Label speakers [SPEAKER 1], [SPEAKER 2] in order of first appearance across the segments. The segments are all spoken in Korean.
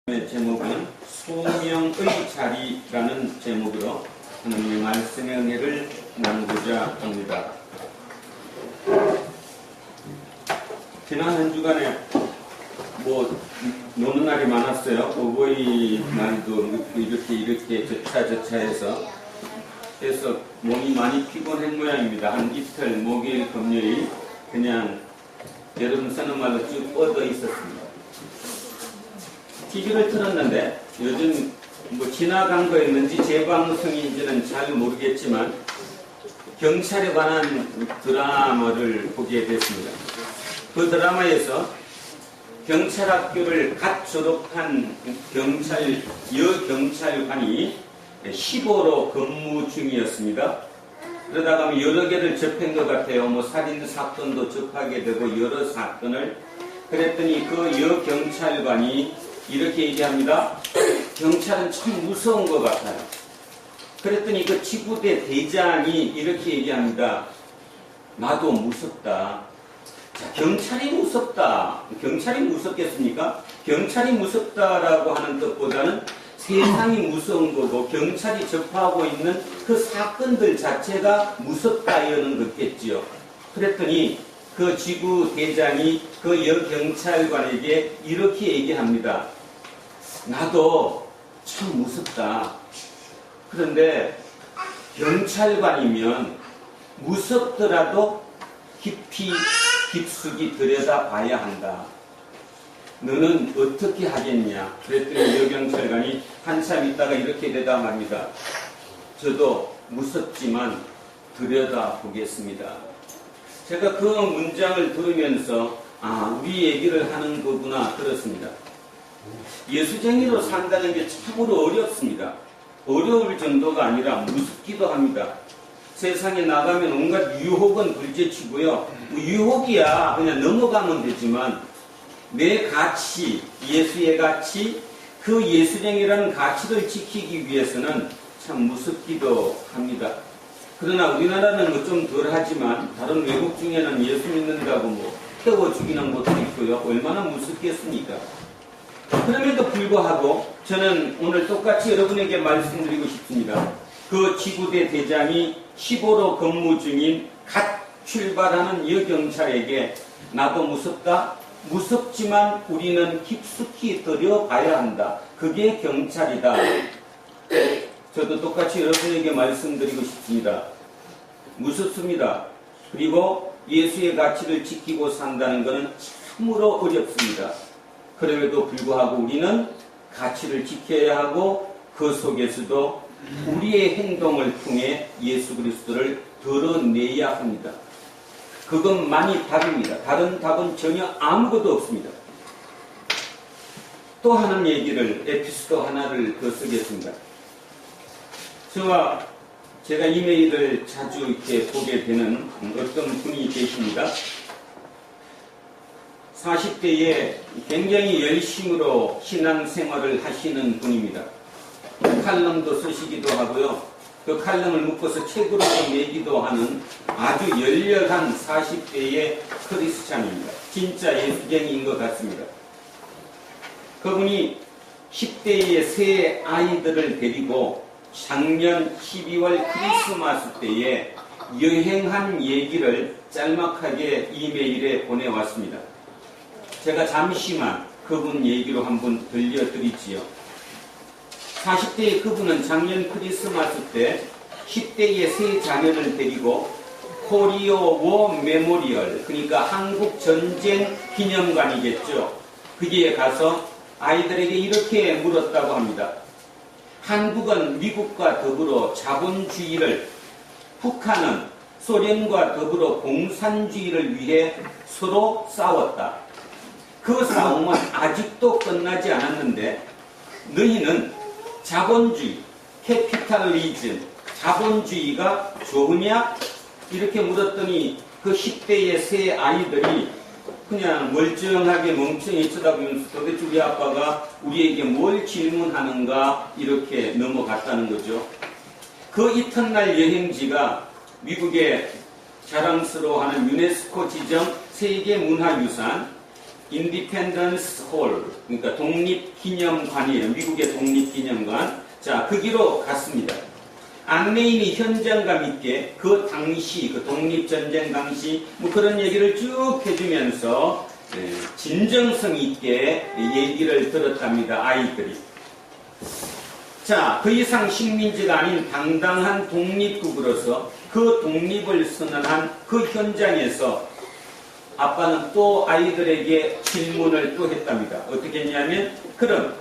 [SPEAKER 1] 제목은 소명의 자리라는 제목으로 하나님의 말씀의 은혜를 나누고자 합니다. 지난 한 주간에 노는 날이 많았어요. 어버이 날도 이렇게 저차해서 그래서 몸이 많이 피곤한 모양입니다. 한 이틀 목요일 금요일 그냥 여러분 쓰는 말로 쭉 뻗어 있었습니다. TV를 틀었는데 요즘 지나간 거였는지 재방송인지는 잘 모르겠지만 경찰에 관한 드라마를 보게 됐습니다. 그 드라마에서 경찰학교를 갓 졸업한 여경찰관이 15로 근무 중이었습니다. 그러다가 여러 개를 접한 것 같아요. 살인 사건도 접하게 되고 여러 사건을. 그랬더니 그 여경찰관이 이렇게 얘기합니다. 경찰은 참 무서운 것 같아요. 그랬더니 그 지구대 대장이 이렇게 얘기합니다. 나도 무섭다. 자, 경찰이 무섭다. 경찰이 무섭겠습니까? 경찰이 무섭다라고 하는 뜻보다는 세상이 무서운 거고 경찰이 접하고 있는 그 사건들 자체가 무섭다 이러는 거겠지요. 그랬더니 그 지구 대장이 그 여경찰관에게 이렇게 얘기합니다. 나도 참 무섭다. 그런데 경찰관이면 무섭더라도 깊숙이 들여다봐야 한다. 너는 어떻게 하겠냐? 그랬더니 여경찰관이 한참 있다가 이렇게 대답합니다. 저도 무섭지만 들여다보겠습니다. 제가 그 문장을 들으면서 우리 얘기를 하는 거구나 들었습니다. 예수쟁이로 산다는 게 참으로 어렵습니다. 어려울 정도가 아니라 무섭기도 합니다. 세상에 나가면 온갖 유혹은 불제치고요. 유혹이야 그냥 넘어가면 되지만 내 가치, 예수의 가치, 그 예수쟁이라는 가치를 지키기 위해서는 참 무섭기도 합니다. 그러나 우리나라는 좀 덜하지만 다른 외국 중에는 예수 믿는다고 태워 죽이는 것도 있고요. 얼마나 무섭겠습니까? 그럼에도 불구하고 저는 오늘 똑같이 여러분에게 말씀드리고 싶습니다. 그 지구대 대장이 15로 근무 중인 갓 출발하는 여경찰에게 나도 무섭다? 무섭지만 우리는 깊숙이 들여봐야 한다. 그게 경찰이다. 저도 똑같이 여러분에게 말씀드리고 싶습니다. 무섭습니다. 그리고 예수의 가치를 지키고 산다는 것은 참으로 어렵습니다. 그럼에도 불구하고 우리는 가치를 지켜야 하고 그 속에서도 우리의 행동을 통해 예수 그리스도를 드러내야 합니다. 그것만이 답입니다. 다른 답은 전혀 아무것도 없습니다. 또 하는 얘기를 에피소드 하나를 더 쓰겠습니다. 제가 이메일을 자주 이렇게 보게 되는 어떤 분이 계십니다. 40대에 굉장히 열심으로 신앙생활을 하시는 분입니다. 칼럼도 쓰시기도 하고요. 그 칼럼을 묶어서 책으로 내기도 하는 아주 열렬한 40대의 크리스찬입니다. 진짜 예수쟁이인 것 같습니다. 그분이 10대의 세 아이들을 데리고 작년 12월 크리스마스 때에 여행한 얘기를 짤막하게 이메일에 보내왔습니다. 제가 잠시만 그분 얘기로 한번 들려드리지요. 40대의 그분은 작년 크리스마스 때 10대의 세 자녀를 데리고 코리아 워 메모리얼, 그러니까 한국 전쟁 기념관이겠죠. 거기에 가서 아이들에게 이렇게 물었다고 합니다. 한국은 미국과 더불어 자본주의를, 북한은 소련과 더불어 공산주의를 위해 서로 싸웠다. 그 싸움은 아직도 끝나지 않았는데 너희는 자본주의, 캐피탈리즘, 자본주의가 좋으냐? 이렇게 물었더니 그 10대의 세 아이들이 그냥 멀쩡하게 멍청히 쳐다보면서 도대체 우리 아빠가 우리에게 뭘 질문하는가 이렇게 넘어갔다는 거죠. 그 이튿날 여행지가 미국의 자랑스러워하는 유네스코 지정 세계문화유산 인디펜던스 홀, 그러니까 독립기념관이에요. 미국의 독립기념관. 자, 거기로 갔습니다. 안내인이 현장감 있게 그 당시, 그 독립전쟁 당시 뭐 그런 얘기를 쭉 해주면서 진정성 있게 얘기를 들었답니다. 아이들이. 자, 더 이상 식민지가 아닌 당당한 독립국으로서 그 독립을 선언한 그 현장에서 아빠는 또 아이들에게 질문을 또 했답니다. 어떻게 했냐면, 그럼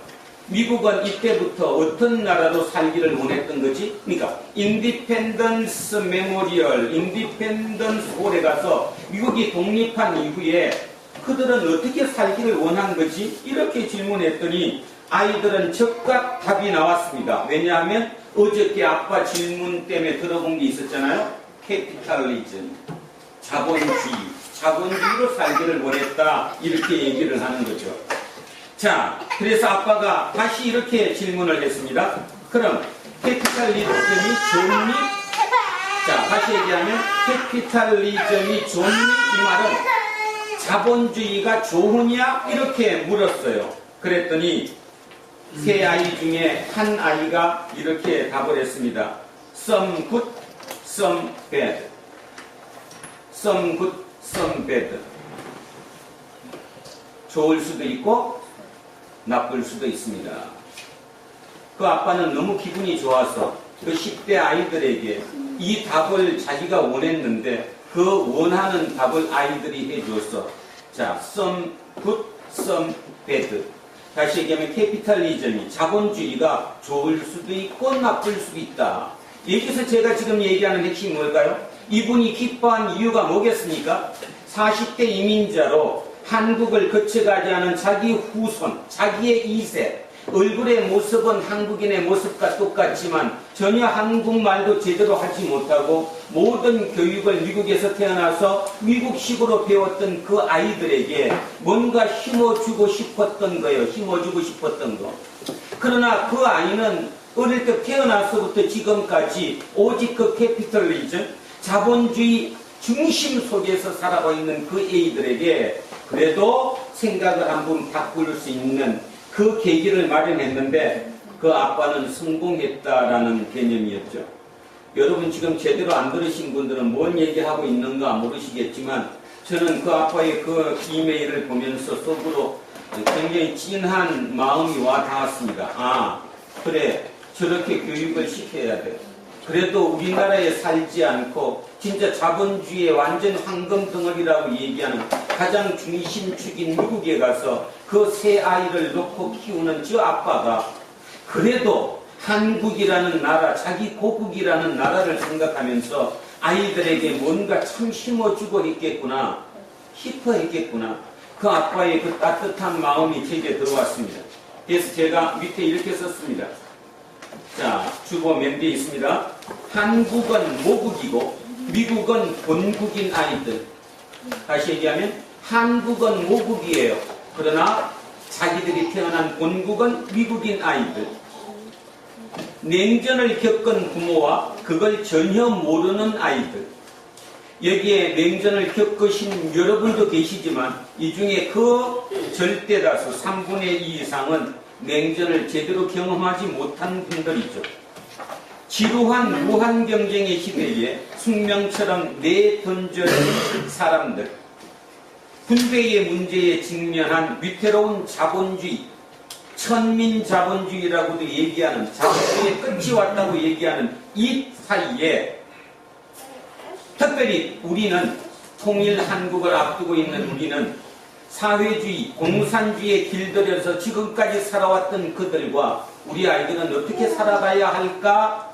[SPEAKER 1] 미국은 이때부터 어떤 나라로 살기를 원했던 거지? 그러니까 인디펜던스 메모리얼, 인디펜던스 홀에 가서 미국이 독립한 이후에 그들은 어떻게 살기를 원한 거지? 이렇게 질문했더니 아이들은 즉각 답이 나왔습니다. 왜냐하면 어저께 아빠 질문 때문에 들어본 게 있었잖아요. 캐피탈리즘, 자본주의로 살기를 원했다. 이렇게 얘기를 하는 거죠. 자, 그래서 아빠가 다시 이렇게 질문을 했습니다. 그럼 캐피탈리즘이 좋니? 자, 다시 얘기하면 캐피탈리즘이 좋니? 이 말은 자본주의가 좋으냐? 이렇게 물었어요. 그랬더니 세 아이 중에 한 아이가 이렇게 답을 했습니다. Some good, some bad. Some good, some bad. 좋을 수도 있고 나쁠 수도 있습니다. 그 아빠는 너무 기분이 좋아서 그 10대 아이들에게 이 답을 자기가 원했는데 그 원하는 답을 아이들이 해줬어. 자, some good, some bad. 다시 얘기하면 캐피탈리즘이, 자본주의가 좋을 수도 있고 나쁠 수도 있다. 여기서 제가 지금 얘기하는 핵심이 뭘까요? 이분이 기뻐한 이유가 뭐겠습니까? 40대 이민자로 한국을 거쳐가지 않은 자기 후손, 자기의 2세, 얼굴의 모습은 한국인의 모습과 똑같지만 전혀 한국말도 제대로 하지 못하고 모든 교육을 미국에서 태어나서 미국식으로 배웠던 그 아이들에게 뭔가 힘어주고 싶었던 거예요. 힘어주고 싶었던 거. 그러나 그 아이는 어릴 때 태어나서부터 지금까지 오직 그 캐피털리즘, 자본주의 중심 속에서 살아가고 있는 그 애들에게 그래도 생각을 한번 바꿀 수 있는 그 계기를 마련했는데 그 아빠는 성공했다라는 개념이었죠. 여러분 지금 제대로 안 들으신 분들은 뭔 얘기하고 있는가 모르시겠지만 저는 그 아빠의 그 이메일을 보면서 속으로 굉장히 찐한 마음이 와 닿았습니다. 아, 그래, 저렇게 교육을 시켜야 돼. 그래도 우리나라에 살지 않고 진짜 자본주의의 완전 황금 덩어리라고 얘기하는 가장 중심축인 미국에 가서 그 세 아이를 놓고 키우는 저 아빠가 그래도 한국이라는 나라, 자기 고국이라는 나라를 생각하면서 아이들에게 뭔가 참 심어주고 있겠구나, 희퍼했겠구나. 그 아빠의 그 따뜻한 마음이 제게 들어왔습니다. 그래서 제가 밑에 이렇게 썼습니다. 자, 주보 맨 뒤에 있습니다. 한국은 모국이고 미국은 본국인 아이들. 다시 얘기하면 한국은 모국이에요. 그러나 자기들이 태어난 본국은 미국인 아이들. 냉전을 겪은 부모와 그걸 전혀 모르는 아이들. 여기에 냉전을 겪으신 여러분도 계시지만 이 중에 그 절대다수 3분의 2 이상은 냉전을 제대로 경험하지 못한 분들이죠. 지루한 무한경쟁의 시대에 숙명처럼 내던져진 사람들, 군대의 문제에 직면한 위태로운 자본주의, 천민자본주의라고도 얘기하는, 자본주의의 끝이 왔다고 얘기하는 이 사이에 특별히 우리는 통일 한국을 앞두고 있는 우리는 사회주의, 공산주의에 길들여서 지금까지 살아왔던 그들과 우리 아이들은 어떻게 살아가야 할까?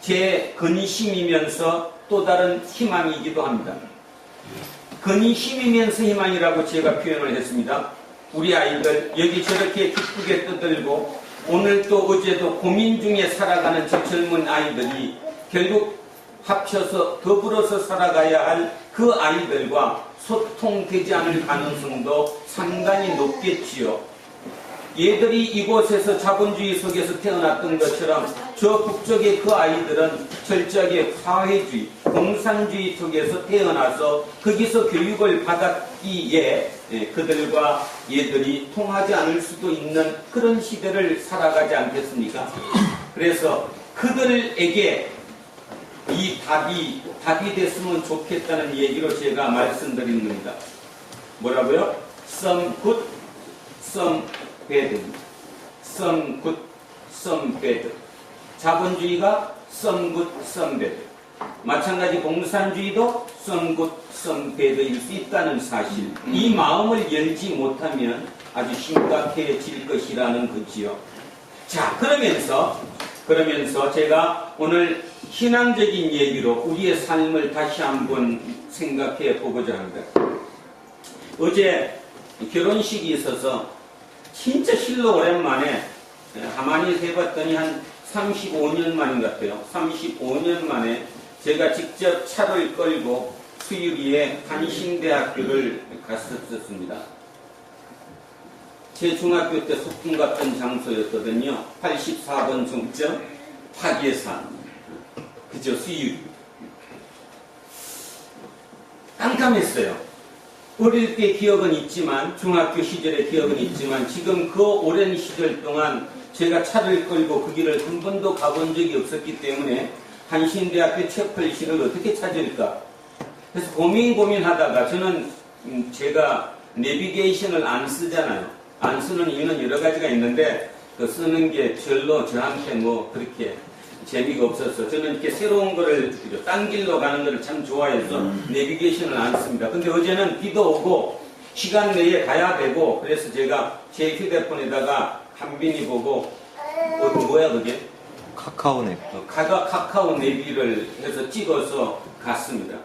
[SPEAKER 1] 제 근심이면서 또 다른 희망이기도 합니다. 근심이면서 희망이라고 제가 표현을 했습니다. 우리 아이들 여기 저렇게 기쁘게 떠들고 오늘도 어제도 고민 중에 살아가는 저 젊은 아이들이 결국 합쳐서 더불어서 살아가야 할 그 아이들과 소통되지 않을 가능성도 상당히 높겠지요. 얘들이 이곳에서 자본주의 속에서 태어났던 것처럼 저 북쪽의 그 아이들은 철저하게 사회주의, 공산주의 속에서 태어나서 거기서 교육을 받았기에 그들과 얘들이 통하지 않을 수도 있는 그런 시대를 살아가지 않겠습니까? 그래서 그들에게 이 답이 됐으면 좋겠다는 얘기로 제가 말씀드린 겁니다. 뭐라고요? Some good, some bad. Some good, some bad. 자본주의가 some good, some bad. 마찬가지 공산주의도 some good, some bad일 수 있다는 사실. 이 마음을 열지 못하면 아주 심각해질 것이라는 거지요. 자, 그러면서 제가 오늘 신앙적인 얘기로 우리의 삶을 다시 한번 생각해 보고자 합니다. 어제 결혼식이 있어서 진짜 실로 오랜만에 가만히 해봤더니 한 35년 만인 것 같아요. 35년 만에 제가 직접 차를 끌고 수유리에 한신대학교를 갔었습니다. 제 중학교 때 소풍 갔던 장소였거든요. 84번 종점 파계산. 그죠? 수유리. 깜깜했어요. 어릴 때 기억은 있지만, 중학교 시절의 기억은 있지만, 지금 그 오랜 시절 동안 제가 차를 끌고 그 길을 한 번도 가본 적이 없었기 때문에 한신대학교 채플실을 어떻게 찾을까? 그래서 고민하다가 저는 제가 내비게이션을 안 쓰잖아요. 안 쓰는 이유는 여러 가지가 있는데 그 쓰는 게 별로 저한테 뭐 그렇게 재미가 없어서 저는 이렇게 새로운 거를 딴 길로 가는 거를 참 좋아해서 내비게이션을 안 씁니다. 근데 어제는 비도 오고 시간 내에 가야 되고 그래서 제가 제 휴대폰에다가 한빈이 보고 뭐야 그게?
[SPEAKER 2] 카카오 내비.
[SPEAKER 1] 카카오 내비를 해서 찍어서 갔습니다.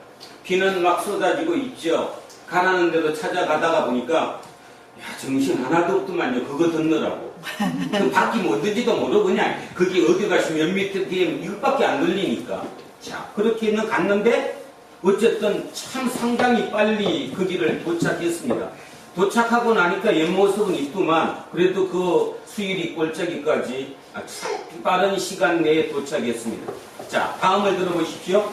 [SPEAKER 1] 비는 막 쏟아지고 있죠. 가라는 데도 찾아가다가 보니까 야, 정신 하나도 없더만요. 그거 듣느라고. 그 바퀴 뭐든지도 모르고 그냥 거기 어디 가시면 몇 미터 뒤에 이것밖에 안 들리니까. 자, 그렇게는 갔는데 어쨌든 참 상당히 빨리 그 길을 도착했습니다. 도착하고 나니까 옆모습은 있더만 그래도 그 수유리 꼴짜기까지 빠른 시간 내에 도착했습니다. 자, 다음을 들어보십시오.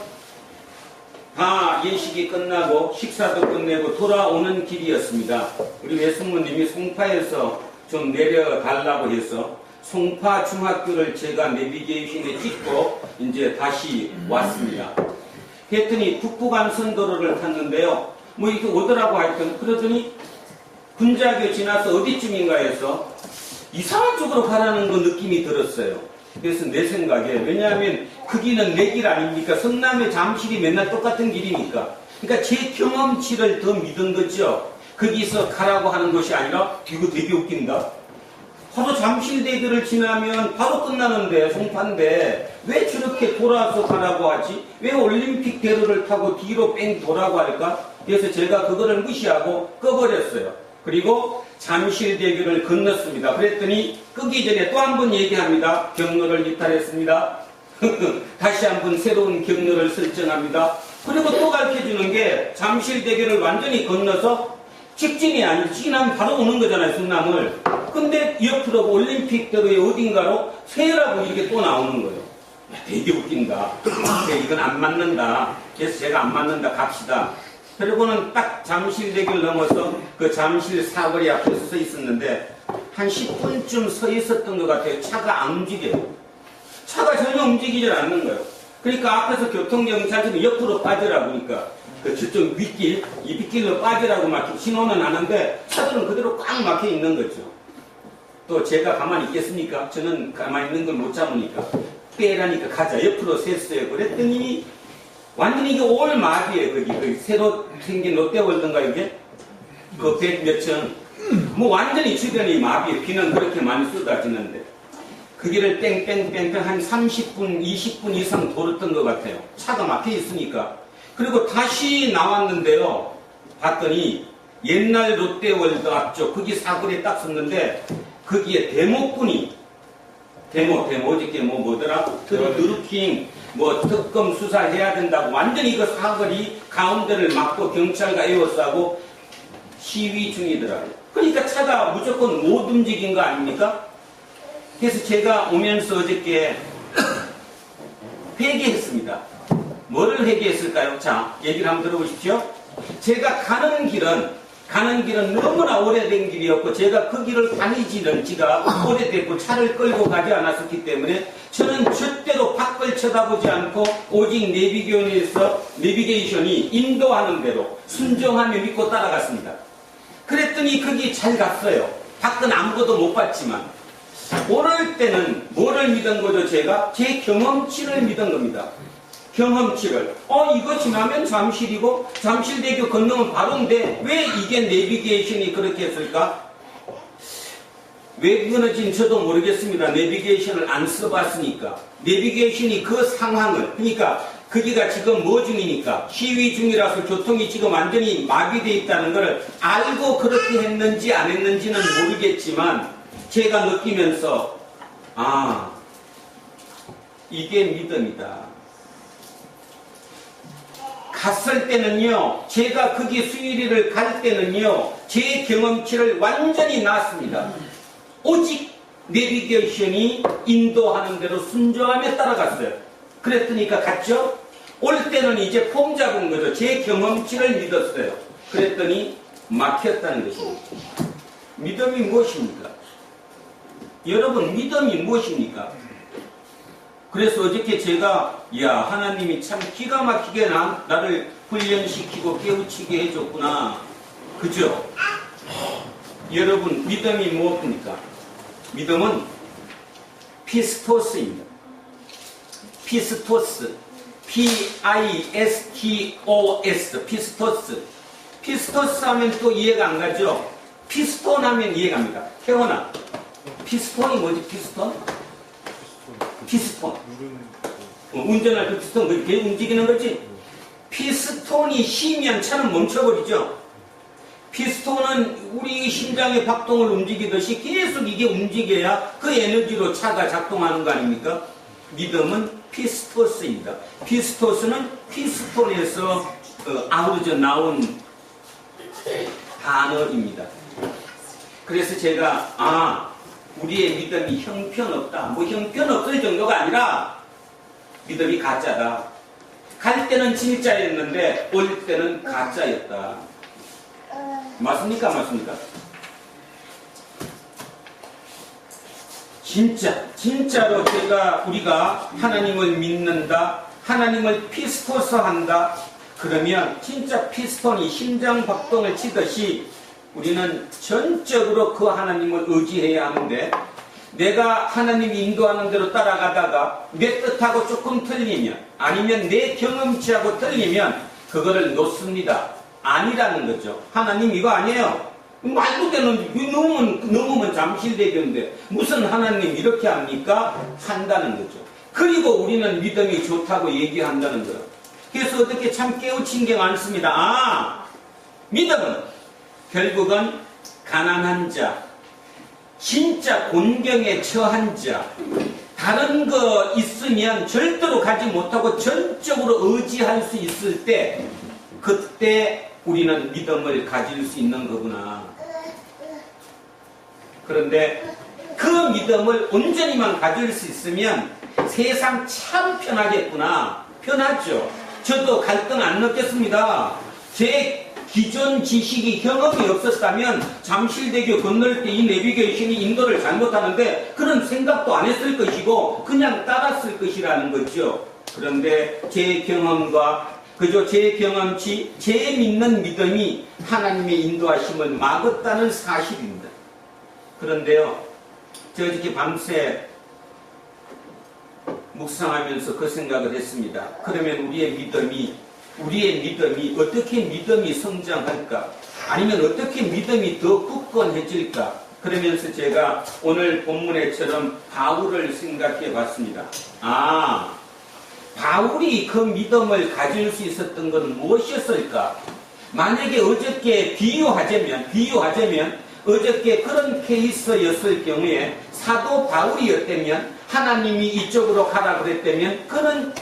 [SPEAKER 1] 다 예식이 끝나고 식사도 끝내고 돌아오는 길이었습니다. 우리 외숙모님이 송파에서 좀 내려달라고 해서 송파 중학교를 제가 내비게이션에 찍고 이제 다시 왔습니다. 그랬더니 북부간선도로를 탔는데요. 뭐 이렇게 오더라고 하여튼 그러더니 군자교 지나서 어디쯤인가 해서 이상한 쪽으로 가라는 그 느낌이 들었어요. 그래서 내 생각에 왜냐하면 그 길은 내 길 아닙니까? 성남의 잠실이 맨날 똑같은 길이니까. 그러니까 제 경험치를 더 믿은 거죠. 거기서 가라고 하는 것이 아니라 이거 되게 웃긴다. 바로 잠실대교를 지나면 바로 끝나는데 송파인데 왜 저렇게 돌아서 가라고 하지? 왜 올림픽 대로를 타고 뒤로 뺑 돌아고 할까? 그래서 제가 그거를 무시하고 꺼버렸어요. 그리고 잠실대교를 건넜습니다. 그랬더니 끄기 전에 또 한 번 얘기합니다. 경로를 이탈했습니다. 다시 한번 새로운 경로를 설정합니다. 그리고 또 가르쳐주는 게 잠실대교를 완전히 건너서 직진이 아니고 직진하면 바로 오는 거잖아요. 성남을. 근데 옆으로 올림픽대로의 어딘가로 세라고 이렇게 또 나오는 거예요. 야, 되게 웃긴다. 이건 안 맞는다. 그래서 제가 안 맞는다 갑시다. 그리고는 딱 잠실대교를 넘어서 그 잠실 사거리 앞에 서 있었는데 한 10분쯤 서 있었던 것 같아요. 차가 안 움직여요. 차가 전혀 움직이질 않는 거예요. 그러니까 앞에서 교통경찰들이 옆으로 빠지라고 하니까 그 저쪽 윗길, 이 윗길로 빠지라고 막 신호는 하는데 차들은 그대로 꽉 막혀 있는 거죠. 또 제가 가만히 있겠습니까? 저는 가만히 있는 걸 못 참으니까 빼라니까 가자. 옆으로 샜어요. 그랬더니 완전히 이게 올 마비에요. 거기 새로 생긴 롯데월드인가 이게? 그 100몇 층. 뭐 완전히 주변이 마비에 비는 그렇게 많이 쏟아지는데 그 길을 뺑뺑뺑뺑 한 30분, 20분 이상 돌았던 것 같아요. 차가 막혀 있으니까. 그리고 다시 나왔는데요. 봤더니 옛날 롯데월드 앞쪽 거기 사거리에 딱 섰는데 거기에 데모꾼이 어저께 뭐더라? 드루킹 뭐 특검 수사해야 된다고 완전히 그 사거리 가운데를 막고 경찰과 에워싸고 시위 중이더라고요. 그러니까 차가 무조건 못 움직인 거 아닙니까? 그래서 제가 오면서 어저께 회개했습니다. 뭐를 회개했을까요? 자, 얘기를 한번 들어보십시오. 제가 가는 길은 너무나 오래된 길이었고, 제가 그 길을 다니지는 지가 오래됐고 차를 끌고 가지 않았었기 때문에 저는 절대로 밖을 쳐다보지 않고 오직 내비게이션이 인도하는 대로 순종하며 믿고 따라갔습니다. 그랬더니 거기 잘 갔어요. 밖은 아무것도 못 봤지만. 오를 때는 뭐를 믿은 거죠? 제가 제 경험치를 믿은 겁니다. 경험치를. 이거 지나면 잠실이고 잠실대교 건너면 바로인데 왜 이게 내비게이션이 그렇게 했을까? 왜 그런지는 저도 모르겠습니다. 내비게이션을 안 써봤으니까. 내비게이션이 그 상황을, 그러니까 거기가 지금 뭐 중이니까 시위 중이라서 교통이 지금 완전히 마비되어 있다는 걸 알고 그렇게 했는지 안 했는지는 모르겠지만 제가 느끼면서 이게 믿음이다. 갔을 때는요, 제가 거기 수유리를 갈 때는요, 제 경험치를 완전히 놨습니다. 오직 내비게이션이 인도하는 대로 순종하며 따라갔어요. 그랬더니까 갔죠? 올 때는 이제 폼 잡은 거죠. 제 경험치를 믿었어요. 그랬더니 막혔다는 것입니다. 믿음이 무엇입니까? 여러분, 믿음이 무엇입니까? 그래서 어저께 제가 하나님이 참 기가 막히게 나를 훈련시키고 깨우치게 해줬구나. 그죠? 여러분, 믿음이 무엇입니까? 믿음은 피스토스입니다. 피스토스. P-I-S-T-O-S. 피스토스. 피스토스 하면 또 이해가 안 가죠? 피스톤 하면 이해가 갑니다. 태원아, 피스톤이 뭐지? 피스톤? 피스톤. 운전할 때 피스톤 그렇게 움직이는 거지? 피스톤이 쉬면 차는 멈춰버리죠? 피스톤은 우리 심장의 박동을 움직이듯이 계속 이게 움직여야 그 에너지로 차가 작동하는 거 아닙니까? 믿음은 피스토스입니다. 피스토스는 피스톤에서 아우러져 나온 단어입니다. 그래서 제가 우리의 믿음이 형편없다. 뭐 형편없을 정도가 아니라 믿음이 가짜다. 갈 때는 진짜였는데 올 때는 가짜였다. 맞습니까? 맞습니까? 진짜로 우리가 하나님을 믿는다, 하나님을 피스토스한다, 그러면 진짜 피스톤이 심장 박동을 치듯이 우리는 전적으로 그 하나님을 의지해야 하는데, 내가 하나님이 인도하는 대로 따라가다가 내 뜻하고 조금 틀리면, 아니면 내 경험치하고 틀리면 그거를 놓습니다. 아니라는 거죠. 하나님 이거 아니에요. 말도 되는, 넘으면 잠실대교인데 무슨 하나님 이렇게 합니까? 한다는 거죠. 그리고 우리는 믿음이 좋다고 얘기한다는 거예요. 그래서 어떻게 참 깨우친 게 많습니다. 믿음은 결국은 가난한 자, 진짜 곤경에 처한 자, 다른 거 있으면 절대로 가지 못하고 전적으로 의지할 수 있을 때, 그때 우리는 믿음을 가질 수 있는 거구나. 그런데 그 믿음을 온전히만 가질 수 있으면 세상 참 편하겠구나. 편하죠. 저도 갈등 안 느꼈습니다. 제 기존 지식이 경험이 없었다면 잠실대교 건널 때 이 내비게이션이 인도를 잘못하는데 그런 생각도 안 했을 것이고 그냥 따랐을 것이라는 거죠. 그런데 제 경험과 그저 제 경험치, 제 믿는 믿음이 하나님의 인도하심을 막았다는 사실입니다. 그런데요, 저 어저께 밤새 묵상하면서 그 생각을 했습니다. 그러면 우리의 믿음이 어떻게 믿음이 성장할까? 아니면 어떻게 믿음이 더 굳건해질까? 그러면서 제가 오늘 본문에처럼 바울을 생각해 봤습니다. 바울이 그 믿음을 가질 수 있었던 건 무엇이었을까? 만약에 어저께 비유하자면 어저께 그런 케이스였을 경우에 사도 바울이었다면, 하나님이 이쪽으로 가라 그랬다면 그는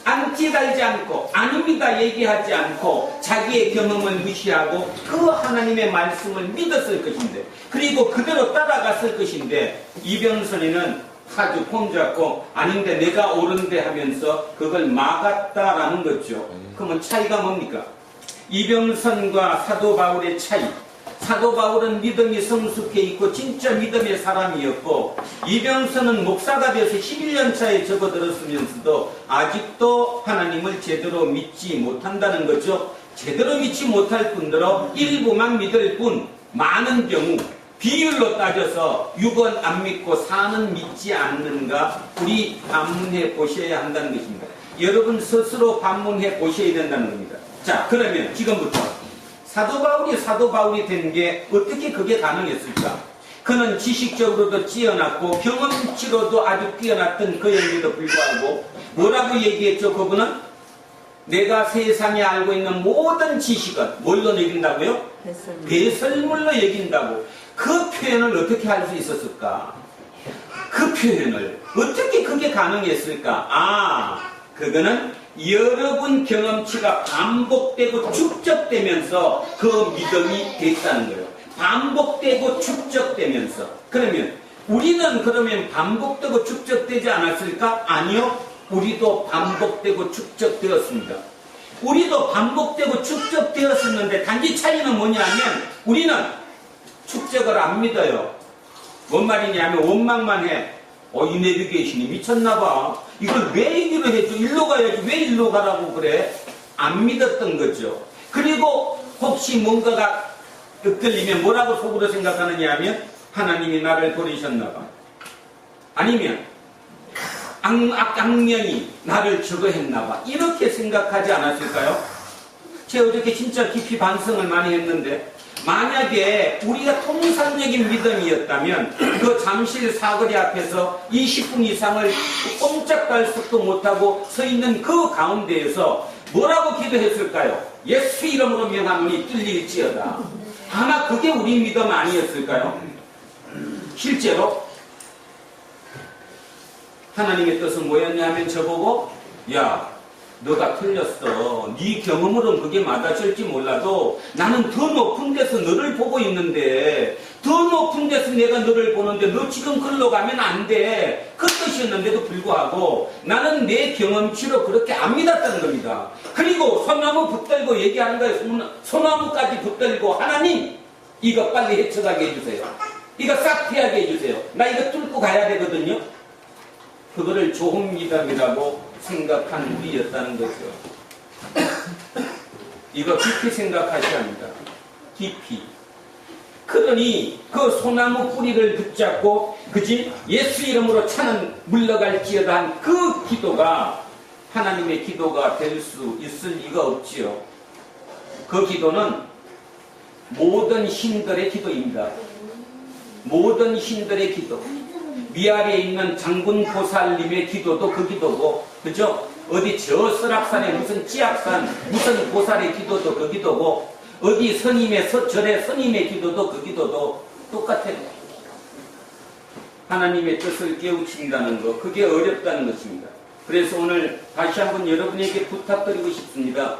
[SPEAKER 1] 안티 달지 않고 아닙니다 얘기하지 않고 자기의 경험을 무시하고 그 하나님의 말씀을 믿었을 것인데, 그리고 그대로 따라갔을 것인데, 이병선이는 아주 폼 잡고 아닌데 내가 옳은데 하면서 그걸 막았다라는 거죠. 그러면 차이가 뭡니까? 이병선과 사도 바울의 차이. 사도 바울은 믿음이 성숙해 있고 진짜 믿음의 사람이었고, 이병선은 목사가 되어서 11년 차에 접어들었으면서도 아직도 하나님을 제대로 믿지 못한다는 거죠. 제대로 믿지 못할 뿐더러 일부만 믿을 뿐, 많은 경우 비율로 따져서 6원 안 믿고 4는 믿지 않는가, 우리 반문해 보셔야 한다는 것입니다. 여러분 스스로 반문해 보셔야 된다는 겁니다. 자, 그러면 지금부터 사도 바울이 된 게 어떻게 그게 가능했을까? 그는 지식적으로도 뛰어났고 경험치로도 아주 뛰어났던 그에게도 불구하고 뭐라고 얘기했죠? 그분은 내가 세상에 알고 있는 모든 지식은 뭘로 여긴다고요? 배설물로 여긴다고. 그 표현을 어떻게 할 수 있었을까? 그 표현을 어떻게 그게 가능했을까? 그거는 여러분 경험치가 반복되고 축적되면서 그 믿음이 됐다는 거예요. 반복되고 축적되면서. 그러면 우리는 그러면 반복되고 축적되지 않았을까? 아니요. 우리도 반복되고 축적되었습니다. 우리도 반복되고 축적되었었는데 단지 차이는 뭐냐면 우리는 축적을 안 믿어요. 뭔 말이냐면 원망만 해. 이 내비게이션이 미쳤나봐. 이걸 왜 이리로 해줘? 일로 가야지. 왜 일로 가라고 그래? 안 믿었던 거죠. 그리고 혹시 뭔가가 엇갈리면 뭐라고 속으로 생각하느냐 하면 하나님이 나를 버리셨나봐. 아니면 악령이 나를 저거 했나봐. 이렇게 생각하지 않았을까요? 제가 어저께 진짜 깊이 반성을 많이 했는데, 만약에 우리가 통상적인 믿음이었다면 그 잠실 사거리 앞에서 20분 이상을 꼼짝달싹도 못하고 서 있는 그 가운데에서 뭐라고 기도했을까요? 예수 이름으로 명하노니 뚫릴지어다. 아마 그게 우리 믿음 아니었을까요? 실제로 하나님의 뜻은 뭐였냐 하면 저보고, 야, 너가 틀렸어. 네 경험으로는 그게 맞아질지 몰라도 나는 더 높은 데서 너를 보고 있는데, 더 높은 데서 내가 너를 보는데 너 지금 글로 가면 안 돼. 그 뜻이었는데도 불구하고 나는 내 경험치로 그렇게 안 믿었다는 겁니다. 그리고 소나무 붙들고 얘기하는 거예요. 소나무까지 붙들고, 하나님 이거 빨리 헤쳐가게 해주세요. 이거 싹 피하게 해주세요. 나 이거 뚫고 가야 되거든요. 그거를 좋은 믿음이라고 생각한 우리였다는 거죠. 이거 깊이 생각하셔야 합니다. 깊이. 그러니 그 소나무 뿌리를 붙잡고 그지 예수 이름으로 차는 물러갈지어다 한 그 기도가 하나님의 기도가 될 수 있을 리가 없지요. 그 기도는 모든 신들의 기도입니다. 모든 신들의 기도. 위아래에 있는 장군 보살님의 기도도 그 기도고, 그죠? 어디 저 설악산에 무슨 찌악산 무슨 보살의 기도도 그 기도고, 어디 스님의 절의 스님의 기도도 그 기도도 똑같아요. 하나님의 뜻을 깨우친다는 거, 그게 어렵다는 것입니다. 그래서 오늘 다시 한번 여러분에게 부탁드리고 싶습니다.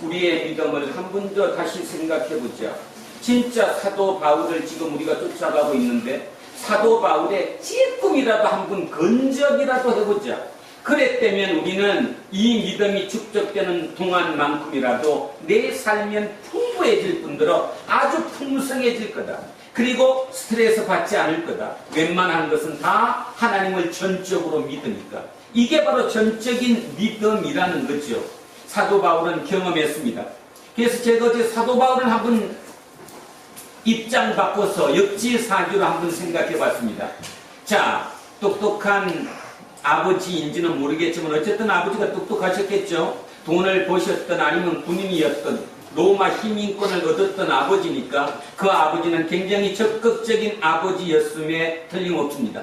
[SPEAKER 1] 우리의 믿음을 한 번 더 다시 생각해보자. 진짜 사도 바울을 지금 우리가 쫓아가고 있는데 사도 바울의 조금이라도 한번 건적이라도 해보자. 그랬다면 우리는 이 믿음이 축적되는 동안만큼이라도 내 삶은 풍부해질 뿐더러 아주 풍성해질 거다. 그리고 스트레스 받지 않을 거다. 웬만한 것은 다 하나님을 전적으로 믿으니까. 이게 바로 전적인 믿음이라는 거죠. 사도 바울은 경험했습니다. 그래서 제가 어제 사도 바울을 한번 입장 바꿔서 역지사주로 한번 생각해 봤습니다. 자, 똑똑한 아버지인지는 모르겠지만 어쨌든 아버지가 똑똑하셨겠죠. 돈을 버셨던 아니면 군인이었던 로마 힘인권을 얻었던 아버지니까 그 아버지는 굉장히 적극적인 아버지였음에 틀림없습니다.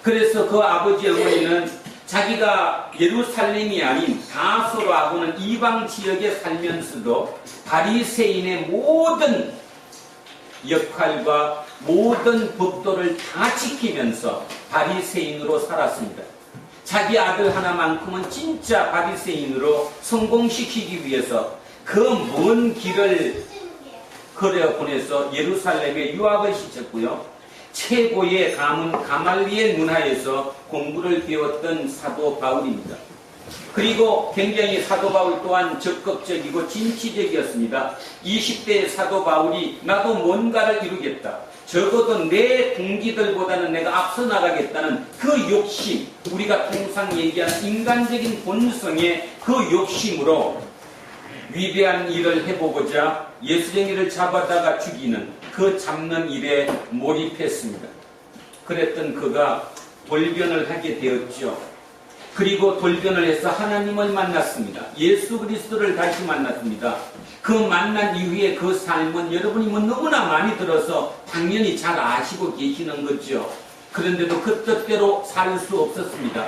[SPEAKER 1] 그래서 그 아버지 어머니는 자기가 예루살렘이 아닌 다소라고는 이방 지역에 살면서도 바리새인의 모든 역할과 모든 법도를 다 지키면서 바리새인으로 살았습니다. 자기 아들 하나만큼은 진짜 바리새인으로 성공시키기 위해서 그 먼 길을 걸어 보내서 예루살렘에 유학을 시켰고요. 최고의 가문 가말리엘 문화에서 공부를 배웠던 사도 바울입니다. 그리고 굉장히 사도 바울 또한 적극적이고 진취적이었습니다. 20대 사도 바울이 나도 뭔가를 이루겠다. 적어도 내 동기들보다는 내가 앞서 나가겠다는 그 욕심, 우리가 통상 얘기하는 인간적인 본성의 그 욕심으로 위대한 일을 해보고자 예수쟁이를 잡아다가 죽이는 그 잡는 일에 몰입했습니다. 그랬던 그가 돌변을 하게 되었죠. 그리고 돌변을 해서 하나님을 만났습니다. 예수 그리스도를 다시 만났습니다. 그 만난 이후에 그 삶은 여러분이 너무나 많이 들어서 당연히 잘 아시고 계시는 거죠. 그런데도 그 뜻대로 살 수 없었습니다.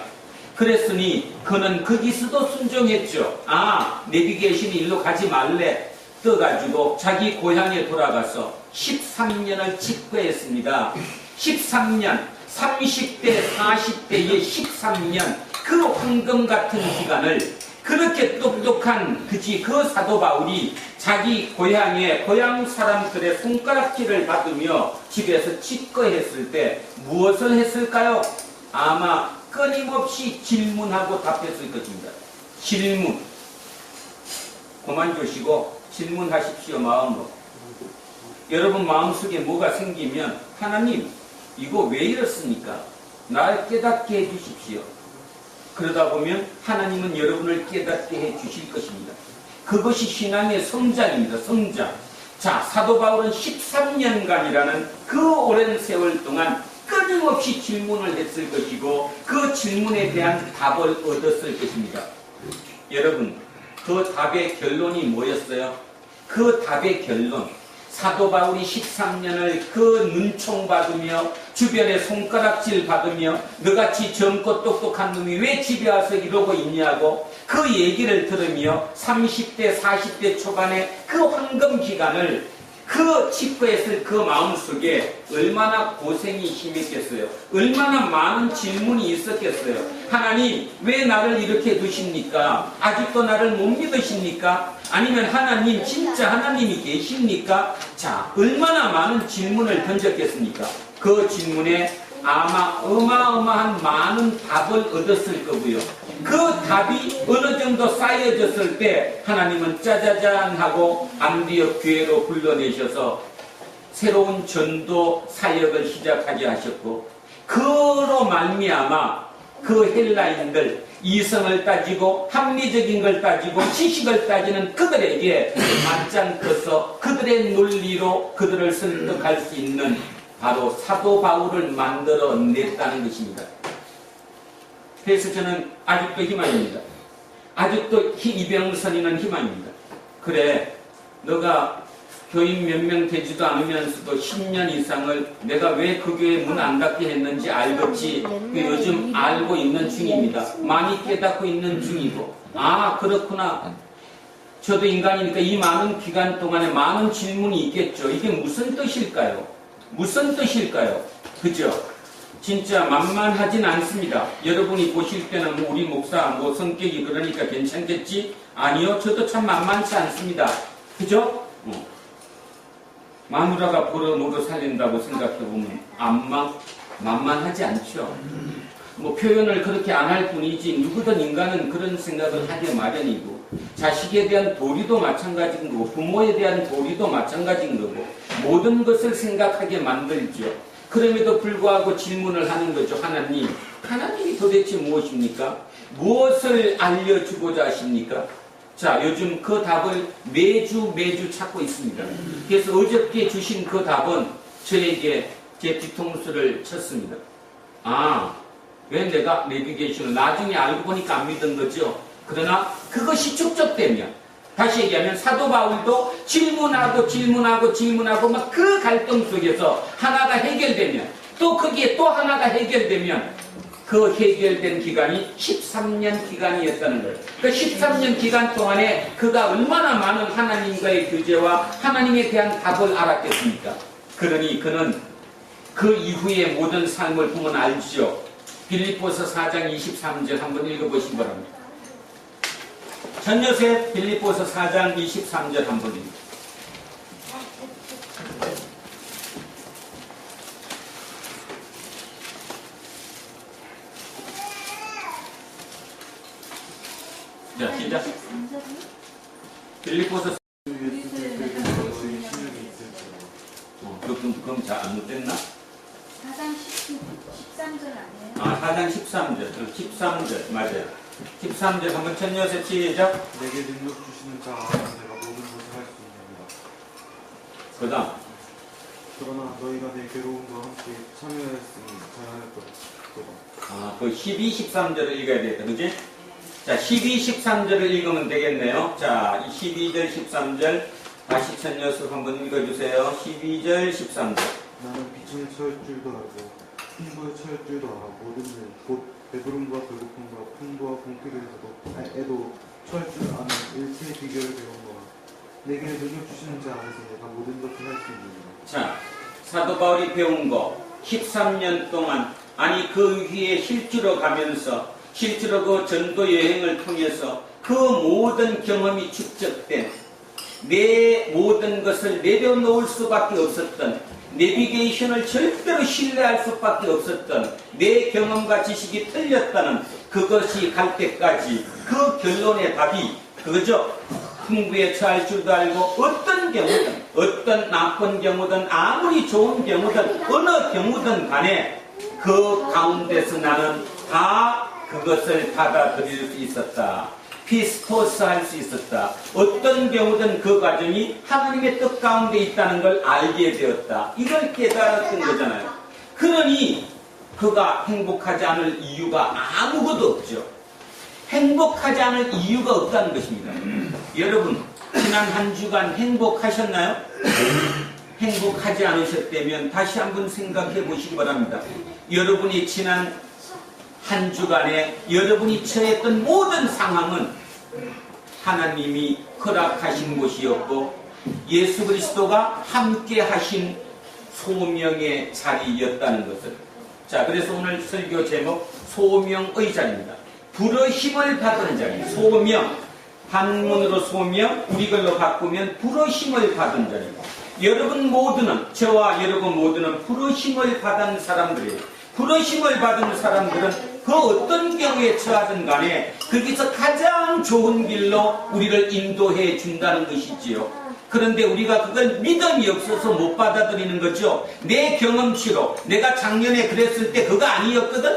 [SPEAKER 1] 그랬으니 그는 거기서도 순종했죠. 내비게이션이 일로 가지 말래 떠가지고 자기 고향에 돌아가서 13년을 집거했습니다. 13년, 30대, 40대의 13년, 그 황금 같은 기간을 그렇게 똑똑한 그 사도 바울이 자기 고향에 고향 사람들의 손가락질을 받으며 집에서 집거했을 때 무엇을 했을까요? 아마 끊임없이 질문하고 답했을 것입니다. 질문. 그만 두시고 질문하십시오, 마음으로. 여러분 마음속에 뭐가 생기면 하나님, 이거 왜 이렇습니까? 날 깨닫게 해주십시오. 그러다 보면 하나님은 여러분을 깨닫게 해주실 것입니다. 그것이 신앙의 성장입니다. 성장. 자, 사도 바울은 13년간이라는 그 오랜 세월 동안 끊임없이 질문을 했을 것이고 그 질문에 대한 답을 얻었을 것입니다. 여러분, 그 답의 결론이 뭐였어요? 그 답의 결론, 사도 바울이 13년을 그 눈총 받으며 주변에 손가락질 받으며 너같이 젊고 똑똑한 놈이 왜 집에 와서 이러고 있냐고 그 얘기를 들으며 30대 40대 초반에 그 황금 기간을 그 집거했을 그 마음속에 얼마나 고생이 심했겠어요. 얼마나 많은 질문이 있었겠어요. 하나님, 왜 나를 이렇게 두십니까? 아직도 나를 못 믿으십니까? 아니면 하나님, 진짜 하나님이 계십니까? 자, 얼마나 많은 질문을 던졌겠습니까? 그 질문에 아마 어마어마한 많은 답을 얻었을 거고요. 그 답이 어느 정도 쌓여졌을 때 하나님은 짜자잔 하고 안디옥 교회로 불러내셔서 새로운 전도 사역을 시작하게 하셨고, 그로 말미암아 그 헬라인들, 이성을 따지고 합리적인 걸 따지고 지식을 따지는 그들에게 맞짱 떠서 그들의 논리로 그들을 설득할 수 있는 바로 사도 바울을 만들어 냈다는 것입니다. 그래서 저는 아직도 희망입니다. 아직도 이병선이는 희망입니다. 그래, 너가 교인 몇 명 되지도 않으면서도 10년 이상을 내가 왜 그 교회 문 안 닫게 했는지 알겠지. 요즘 알고 있는 중입니다. 많이 깨닫고 있는 중이고. 그렇구나. 저도 인간이니까 이 많은 기간 동안에 많은 질문이 있겠죠. 이게 무슨 뜻일까요? 무슨 뜻일까요? 그죠? 진짜 만만하진 않습니다. 여러분이 보실 때는 우리 목사 성격이 그러니까 괜찮겠지? 아니요, 저도 참 만만치 않습니다. 그죠? 마누라가 보러 살린다고 생각해보면 만만하지 않죠. 표현을 그렇게 안 할 뿐이지 누구든 인간은 그런 생각을 하게 마련이고, 자식에 대한 도리도 마찬가지인 거고, 부모에 대한 도리도 마찬가지인 거고, 모든 것을 생각하게 만들죠. 그럼에도 불구하고 질문을 하는 거죠. 하나님이 도대체 무엇입니까? 무엇을 알려주고자 하십니까? 자, 요즘 그 답을 매주 찾고 있습니다. 그래서 어저께 주신 그 답은 저에게 제 뒤통수를 쳤습니다. 왜 내가 내비게이션을 나중에 알고 보니까 안 믿은 거죠. 그러나 그것이 축적되면, 다시 얘기하면 사도 바울도 질문하고 막 그 갈등 속에서 하나가 해결되면, 또 거기에 또 하나가 해결되면 그 해결된 기간이 13년 기간이었다는 거예요. 그 13년 기간 동안에 그가 얼마나 많은 하나님과의 교제와 하나님에 대한 답을 알았겠습니까? 그러니 그는 그 이후의 모든 삶을 보면 알죠. 빌립보서 4장 23절 한번 읽어보시기 바랍니다. 전요셉 빌립보서 4장 23절 한번 읽어보세요. 자, 시작. 빌립보서 그럼 잘 잘못됐나?
[SPEAKER 2] 4장 13절 아니에요?
[SPEAKER 1] 아, 4장 13절. 13절. 맞아요. 13절 한번 전요셉 시작.
[SPEAKER 3] 내게 능력 주시는 자 안에서 내가 모든 것을 할 수 있느니라.
[SPEAKER 1] 그 다음.
[SPEAKER 3] 그러나 너희가 내 괴로움과 함께 참여하였으니 잘하였도다.
[SPEAKER 1] 아, 그 12, 13절을 읽어야 되겠다. 그지? 자, 12, 13절을 읽으면 되겠네요. 자, 12절, 13절. 다시 전요셉 한번 읽어주세요. 12절, 13절.
[SPEAKER 3] 나는 비천에 처할 줄도 알고 풍부에 처할 줄도 알아. 모든 일, 곧 배부름과 배고픔과 풍부와 궁핍에도 처할 줄 아는 일체의 비결을 배운 거라. 내게 능력 주시는 자 안에서 내가 모든 것을 할 수 있느니라.
[SPEAKER 1] 자, 사도 바울이 배운 거 13년 동안, 아니 그 위에 실주로 가면서 실제로 그 전도 여행을 통해서 그 모든 경험이 축적된 내 모든 것을 내려놓을 수밖에 없었던, 내비게이션을 절대로 신뢰할 수밖에 없었던 내 경험과 지식이 틀렸다는 그것이 갈 때까지 그 결론의 답이 그거죠. 풍부에 처할 줄도 알고 어떤 경우든, 어떤 나쁜 경우든, 아무리 좋은 경우든, 어느 경우든 간에 그 가운데서 나는 다 그것을 받아들일 수 있었다. 피스토스 할 수 있었다. 어떤 경우든 그 과정이 하나님의 뜻 가운데 있다는 걸 알게 되었다. 이걸 깨달았던 거잖아요. 그러니 그가 행복하지 않을 이유가 아무것도 없죠. 행복하지 않을 이유가 없다는 것입니다. 여러분, 지난 한 주간 행복하셨나요? 행복하지 않으셨다면 다시 한번 생각해 보시기 바랍니다. 여러분이 지난 한 주간에 여러분이 처했던 모든 상황은 하나님이 허락하신 것이었고 예수 그리스도가 함께 하신 소명의 자리였다는 것을. 자, 그래서 오늘 설교 제목 소명의 자리입니다. 부르심을 받은 자리. 소명, 한문으로 소명, 우리 걸로 바꾸면 부르심을 받은 자리. 여러분 모두는, 저와 여러분 모두는 부르심을 받은 사람들이에요. 부르심을 받은 사람들은 그 어떤 경우에 처하든 간에 거기서 가장 좋은 길로 우리를 인도해 준다는 것이지요. 그런데 우리가 그걸 믿음이 없어서 못 받아들이는 거죠. 내 경험치로 내가 작년에 그랬을 때 그거 아니었거든?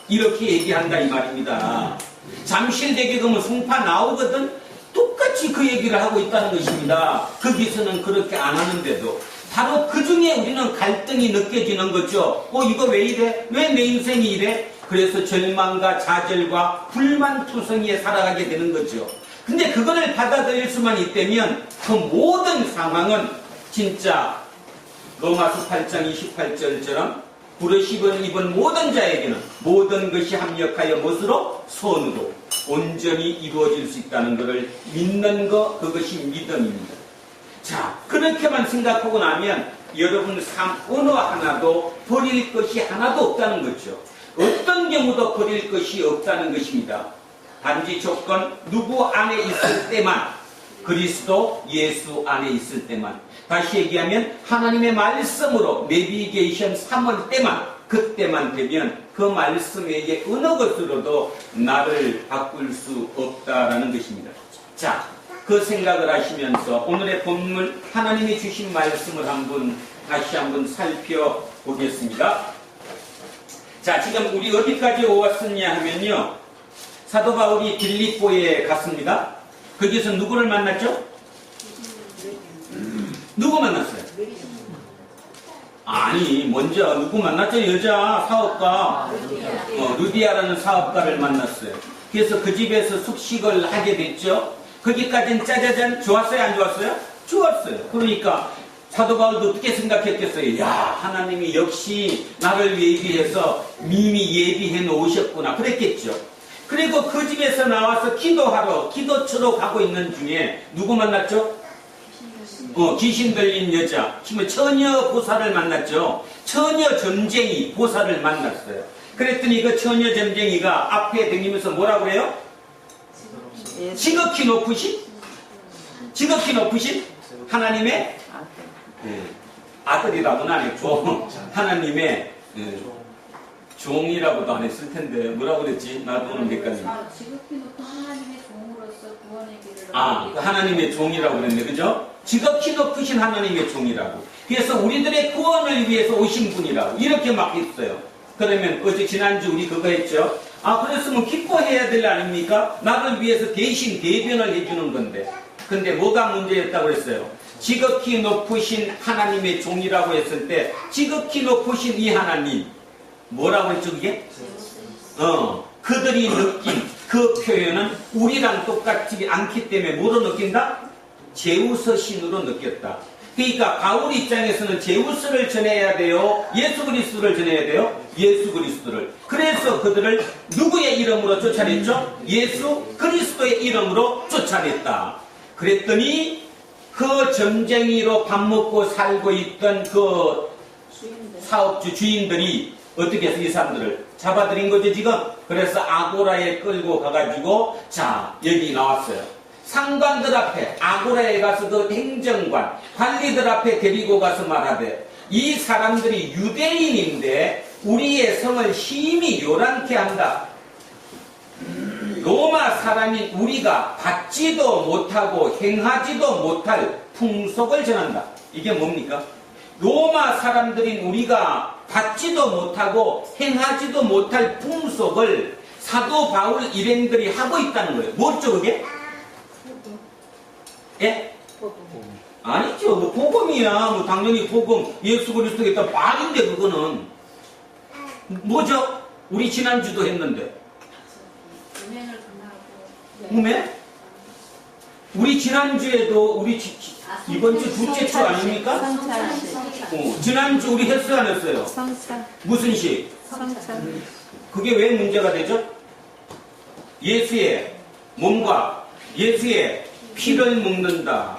[SPEAKER 1] 이렇게 얘기한다 이 말입니다. 잠실대교 가면 송파 나오거든? 똑같이 그 얘기를 하고 있다는 것입니다. 거기서는 그렇게 안 하는데도 바로 그 중에 우리는 갈등이 느껴지는 거죠. 이거 왜 이래? 왜 내 인생이 이래? 그래서 절망과 좌절과 불만투성이에 살아가게 되는 거죠. 근데 그거를 받아들일 수만 있다면 그 모든 상황은 진짜 로마서 8장 28절처럼 부르심을 입은 모든 자에게는 모든 것이 합력하여 무엇으로? 선으로 온전히 이루어질 수 있다는 것을 믿는 것, 그것이 믿음입니다. 자, 그렇게만 생각하고 나면 여러분 삶 어느 하나도 버릴 것이 하나도 없다는 거죠. 어떤 경우도 버릴 것이 없다는 것입니다. 단지 조건 누구 안에 있을 때만, 그리스도 예수 안에 있을 때만, 다시 얘기하면 하나님의 말씀으로 내비게이션 삼을 때만, 그때만 되면 그 말씀에게 어느 것으로도 나를 바꿀 수 없다라는 것입니다. 자, 그 생각을 하시면서 오늘의 본문 하나님이 주신 말씀을 다시 한번 살펴보겠습니다. 자, 지금 우리 어디까지 왔었냐 하면요, 사도 바울이 빌립보에 갔습니다. 거기서 누구를 만났죠? 누구 만났어요? 아니, 먼저 누구 만났죠? 여자 사업가, 루디아라는 사업가를 만났어요. 그래서 그 집에서 숙식을 하게 됐죠. 거기까지는 짜자잔 좋았어요? 안 좋았어요? 좋았어요. 그러니까 사도 바울도 어떻게 생각했겠어요? 야, 하나님이 역시 나를 예비해서 이미 예비해 놓으셨구나 그랬겠죠. 그리고 그 집에서 나와서 기도하러, 기도처로 가고 있는 중에 누구 만났죠? 귀신 들린 여자, 처녀 보살을 만났죠. 처녀 점쟁이 보살을 만났어요. 그랬더니 그 처녀 점쟁이가 앞에 다니면서 뭐라고 그래요? 지극히 높으신? 지극히 높으신 하나님의 아들이라고는 안 했고 하나님의 종이라고도 안 했을 텐데 뭐라고 그랬지? 나도 오늘 헷갈리네.
[SPEAKER 2] 지극히 높은 하나님의 종으로서 구원의 길을
[SPEAKER 1] 그 하나님의 종이라고 그랬네, 그죠? 지극히 높으신 하나님의 종이라고. 그래서 우리들의 구원을 위해서 오신 분이라고 이렇게 막 했어요. 그러면 어제 지난주 우리 그거 했죠? 그랬으면 기뻐해야 될 일 아닙니까? 나를 위해서 대신 대변을 해주는 건데. 근데 뭐가 문제였다고 했어요? 지극히 높으신 하나님의 종이라고 했을 때 지극히 높으신 이 하나님 뭐라고 했죠 그게? 그들이 느낀 그 표현은 우리랑 똑같지 않기 때문에 뭐로 느낀다? 제우스 신으로 느꼈다. 그러니까 바울 입장에서는 제우스를 전해야 돼요? 예수 그리스도를 전해야 돼요? 예수 그리스도를. 그래서 그들을 누구의 이름으로 쫓아냈죠? 예수 그리스도의 이름으로 쫓아냈다. 그랬더니 그 점쟁이로 밥 먹고 살고 있던 그 사업주 주인들이 어떻게 해서 이 사람들을 잡아들인 거죠 지금? 그래서 아고라에 끌고 가가지고 자 여기 나왔어요. 상관들 앞에 아고라에 가서 그 행정관 관리들 앞에 데리고 가서 말하되 이 사람들이 유대인인데 우리의 성을 심히 요란케 한다. 로마 사람인 우리가 받지도 못하고 행하지도 못할 풍속을 전한다. 이게 뭡니까? 로마 사람들인 우리가 받지도 못하고 행하지도 못할 풍속을 사도 바울 일행들이 하고 있다는 거예요. 뭐죠 그게? 예? 아니죠. 뭐 복음이야. 뭐 당연히 복음. 예수 그리스도겠다. 말인데 그거는 뭐죠? 우리 지난주도 했는데.
[SPEAKER 2] 음행을 금하고.
[SPEAKER 1] 음행? 우리 지난주에도 우리 이번 주 둘째 주 아닙니까? 지난주 우리 했어요 안 했어요?
[SPEAKER 4] 성찬.
[SPEAKER 1] 무슨 시?
[SPEAKER 4] 성찬.
[SPEAKER 1] 그게 왜 문제가 되죠? 예수의 몸과 예수의 피를 먹는다.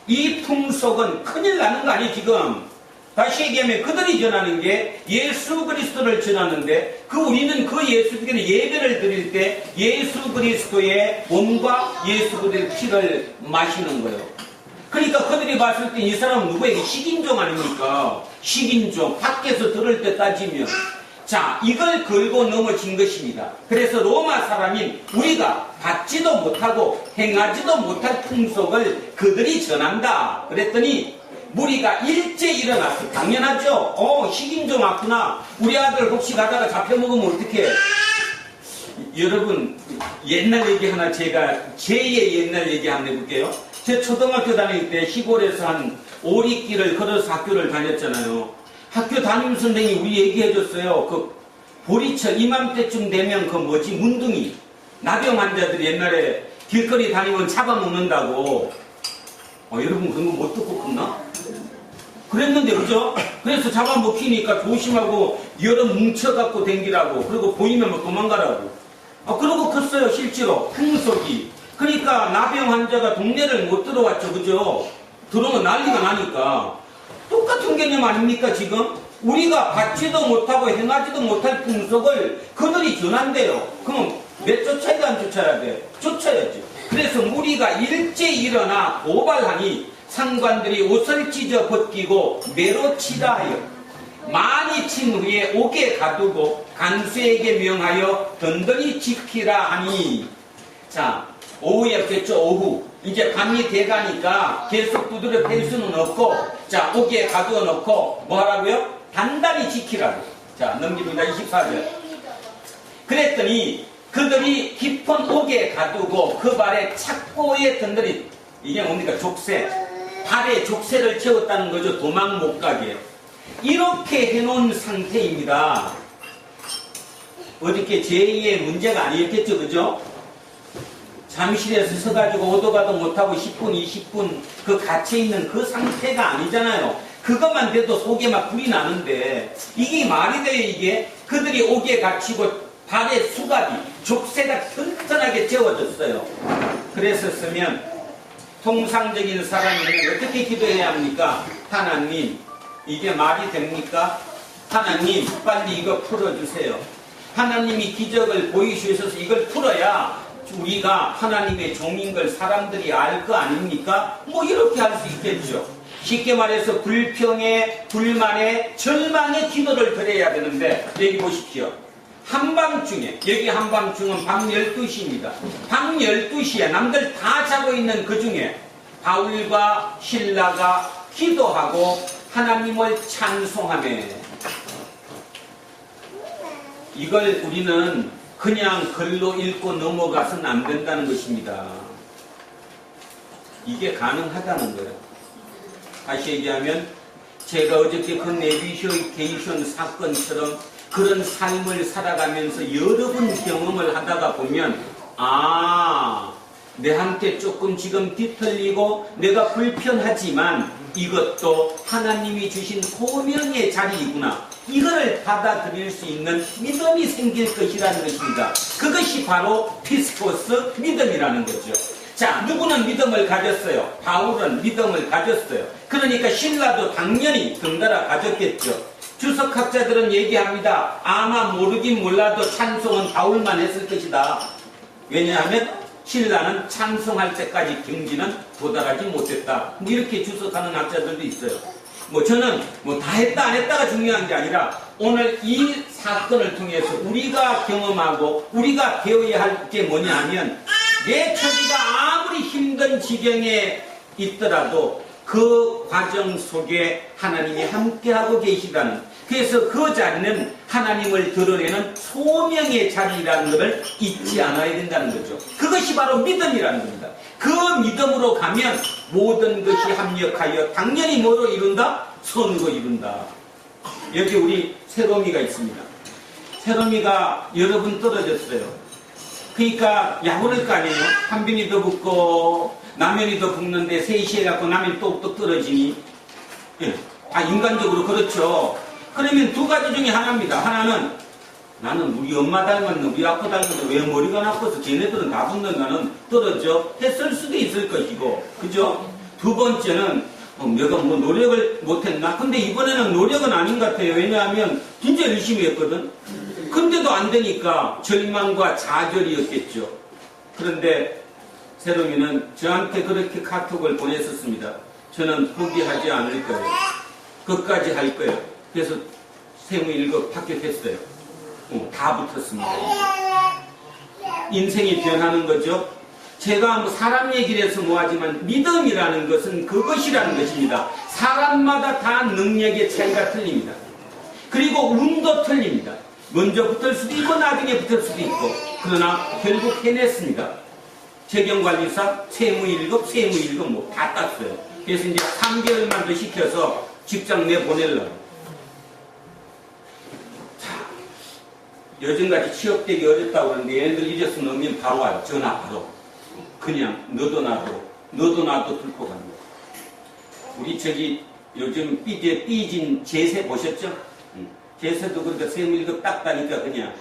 [SPEAKER 1] 이 풍속은 큰일 나는 거 아니에요 지금? 다시 얘기하면 그들이 전하는 게 예수 그리스도를 전하는데 우리는 그 예수께 예배를 드릴 때 예수 그리스도의 몸과 예수 그리스도의 피를 마시는 거예요. 그러니까 그들이 봤을 때 이 사람은 누구에게 식인종 아닙니까? 식인종. 밖에서 들을 때 따지면 자 이걸 걸고 넘어진 것입니다. 그래서 로마 사람인 우리가 받지도 못하고 행하지도 못할 풍속을 그들이 전한다. 그랬더니 무리가 일제 일어났어. 당연하죠. 식인종 왔구나. 우리 아들 혹시 가다가 잡혀먹으면 어떡해. 여러분 옛날 얘기 하나 제가 제2의 옛날 얘기 한번 해볼게요. 제 초등학교 다닐 때 시골에서 한 오리길을 걸어서 학교를 다녔잖아요. 학교 담임 선생님이 우리 얘기해줬어요. 그 보리철 이맘때쯤 되면 그 뭐지 문둥이 나병 환자들이 옛날에 길거리 다니면 잡아먹는다고. 여러분 그런 거 못 듣고 컸나? 그랬는데 그죠? 그래서 잡아먹히니까 조심하고 여러 뭉쳐갖고 댕기라고. 그리고 보이면 뭐 도망가라고. 그러고 컸어요 실제로 풍속이. 그러니까 나병 환자가 동네를 못 들어왔죠 그죠? 들어오면 난리가 나니까. 똑같은 개념 아닙니까 지금? 우리가 받지도 못하고 행하지도 못할 풍속을 그들이 전한대요. 그럼 왜 쫓아야 돼 안 쫓아야 돼? 쫓아야지. 그래서 무리가 일제 일어나 고발하니 상관들이 옷을 찢어 벗기고 매로 치라 하여 많이 친 후에 옥에 가두고 간수에게 명하여 든든히 지키라 하니. 자 오후였겠죠. 오후 이제 밤이 돼가니까 계속 두드려 팰 수는 없고 자 옥에 가두어 놓고 뭐 하라고요? 단단히 지키라고. 자 넘깁니다. 24절. 그랬더니 그들이 깊은 옥에 가두고 그 발에 착고에 든든히. 이게 뭡니까? 족쇄. 발에 족쇄를 채웠다는 거죠. 도망 못 가게. 이렇게 해놓은 상태입니다. 어저께 제2의 문제가 아니었겠죠 그죠? 잠실에서 서가지고 오도 가도 못하고 10분 20분 그 갇혀있는 그 상태가 아니잖아요. 그것만 돼도 속에 막 불이 나는데 이게 말이 돼요 이게? 그들이 옥에 갇히고 발에 수갑이 족쇄가 튼튼하게 채워졌어요. 그랬었으면 통상적인 사람이면 어떻게 기도해야 합니까? 하나님 이게 말이 됩니까? 하나님 빨리 이거 풀어주세요. 하나님이 기적을 보이주셔서 이걸 풀어야 우리가 하나님의 종인 걸 사람들이 알 거 아닙니까? 뭐 이렇게 할 수 있겠죠. 쉽게 말해서 불평에 불만에 절망의 기도를 드려야 되는데 여기 보십시오. 한밤중에, 여기 한밤중은 밤 12시입니다. 밤 12시에 남들 다 자고 있는 그 중에 바울과 실라가 기도하고 하나님을 찬송하며, 이걸 우리는 그냥 글로 읽고 넘어가서는 안 된다는 것입니다. 이게 가능하다는 거예요. 다시 얘기하면 제가 어저께 그 내비게이션 사건처럼 그런 삶을 살아가면서 여러 번 경험을 하다가 보면 내한테 조금 지금 뒤틀리고 내가 불편하지만 이것도 하나님이 주신 소명의 자리이구나. 이거를 받아들일 수 있는 믿음이 생길 것이라는 것입니다. 그것이 바로 피스토스 믿음이라는 거죠. 자, 누구는 믿음을 가졌어요? 바울은 믿음을 가졌어요. 그러니까 신라도 당연히 덩달아 가졌겠죠. 주석학자들은 얘기합니다. 아마 모르긴 몰라도 찬송은 바울만 했을 것이다. 왜냐하면 신라는 찬송할 때까지 경지는 도달하지 못했다. 이렇게 주석하는 학자들도 있어요. 저는 다 했다 안 했다가 중요한 게 아니라 오늘 이 사건을 통해서 우리가 경험하고 우리가 배워야 할 게 뭐냐 하면, 내 처지가 아무리 힘든 지경에 있더라도 그 과정 속에 하나님이 함께하고 계시다는, 그래서 그 자리는 하나님을 드러내는 소명의 자리라는 것을 잊지 않아야 된다는 거죠. 그것이 바로 믿음이라는 겁니다. 그 믿음으로 가면 모든 것이 합력하여 당연히 뭐로 이룬다? 선으로 이룬다. 여기 우리 새롬이가 있습니다. 새롬이가 여러 번 떨어졌어요. 그러니까 약올릴 거 아니에요? 한 병이 더 붓고 라면이 더 붓는데 3시 해갖고 라면이 똑똑 떨어지니, 인간적으로 그렇죠. 그러면 두 가지 중에 하나입니다. 하나는 나는 우리 엄마 닮았는, 우리 아빠 닮았는데 왜 머리가 나빠서 쟤네들은 다 붙는가는 떨어져 했을 수도 있을 것이고, 그죠? 두 번째는 내가 노력을 못했나? 근데 이번에는 노력은 아닌 것 같아요. 왜냐하면 진짜 열심히 했거든. 근데도 안 되니까 절망과 좌절이었겠죠. 그런데 새롬이는 저한테 그렇게 카톡을 보냈었습니다. 저는 포기하지 않을 거예요. 끝까지 할 거예요. 그래서 세무 1급 합격했어요. 다 붙었습니다. 인생이 변하는 거죠. 제가 사람 얘기를 해서 뭐하지만 믿음이라는 것은 그것이라는 것입니다. 사람마다 다 능력의 차이가 틀립니다. 그리고 운도 틀립니다. 먼저 붙을 수도 있고 나중에 붙을 수도 있고, 그러나 결국 해냈습니다. 재경관리사, 세무 1급, 세무 1급 다 땄어요. 그래서 이제 3개월만 더 시켜서 직장 내보내려고. 자, 요즘같이 취업되기 어렵다고 그러는데 얘네들 이래서 넣으면 바로 와요. 전화 바로. 그냥 너도 나도 들고 갑니다. 우리 요즘 삐진 제세 보셨죠? 제세도 그러니까 세무 1급 딱 따니까 그냥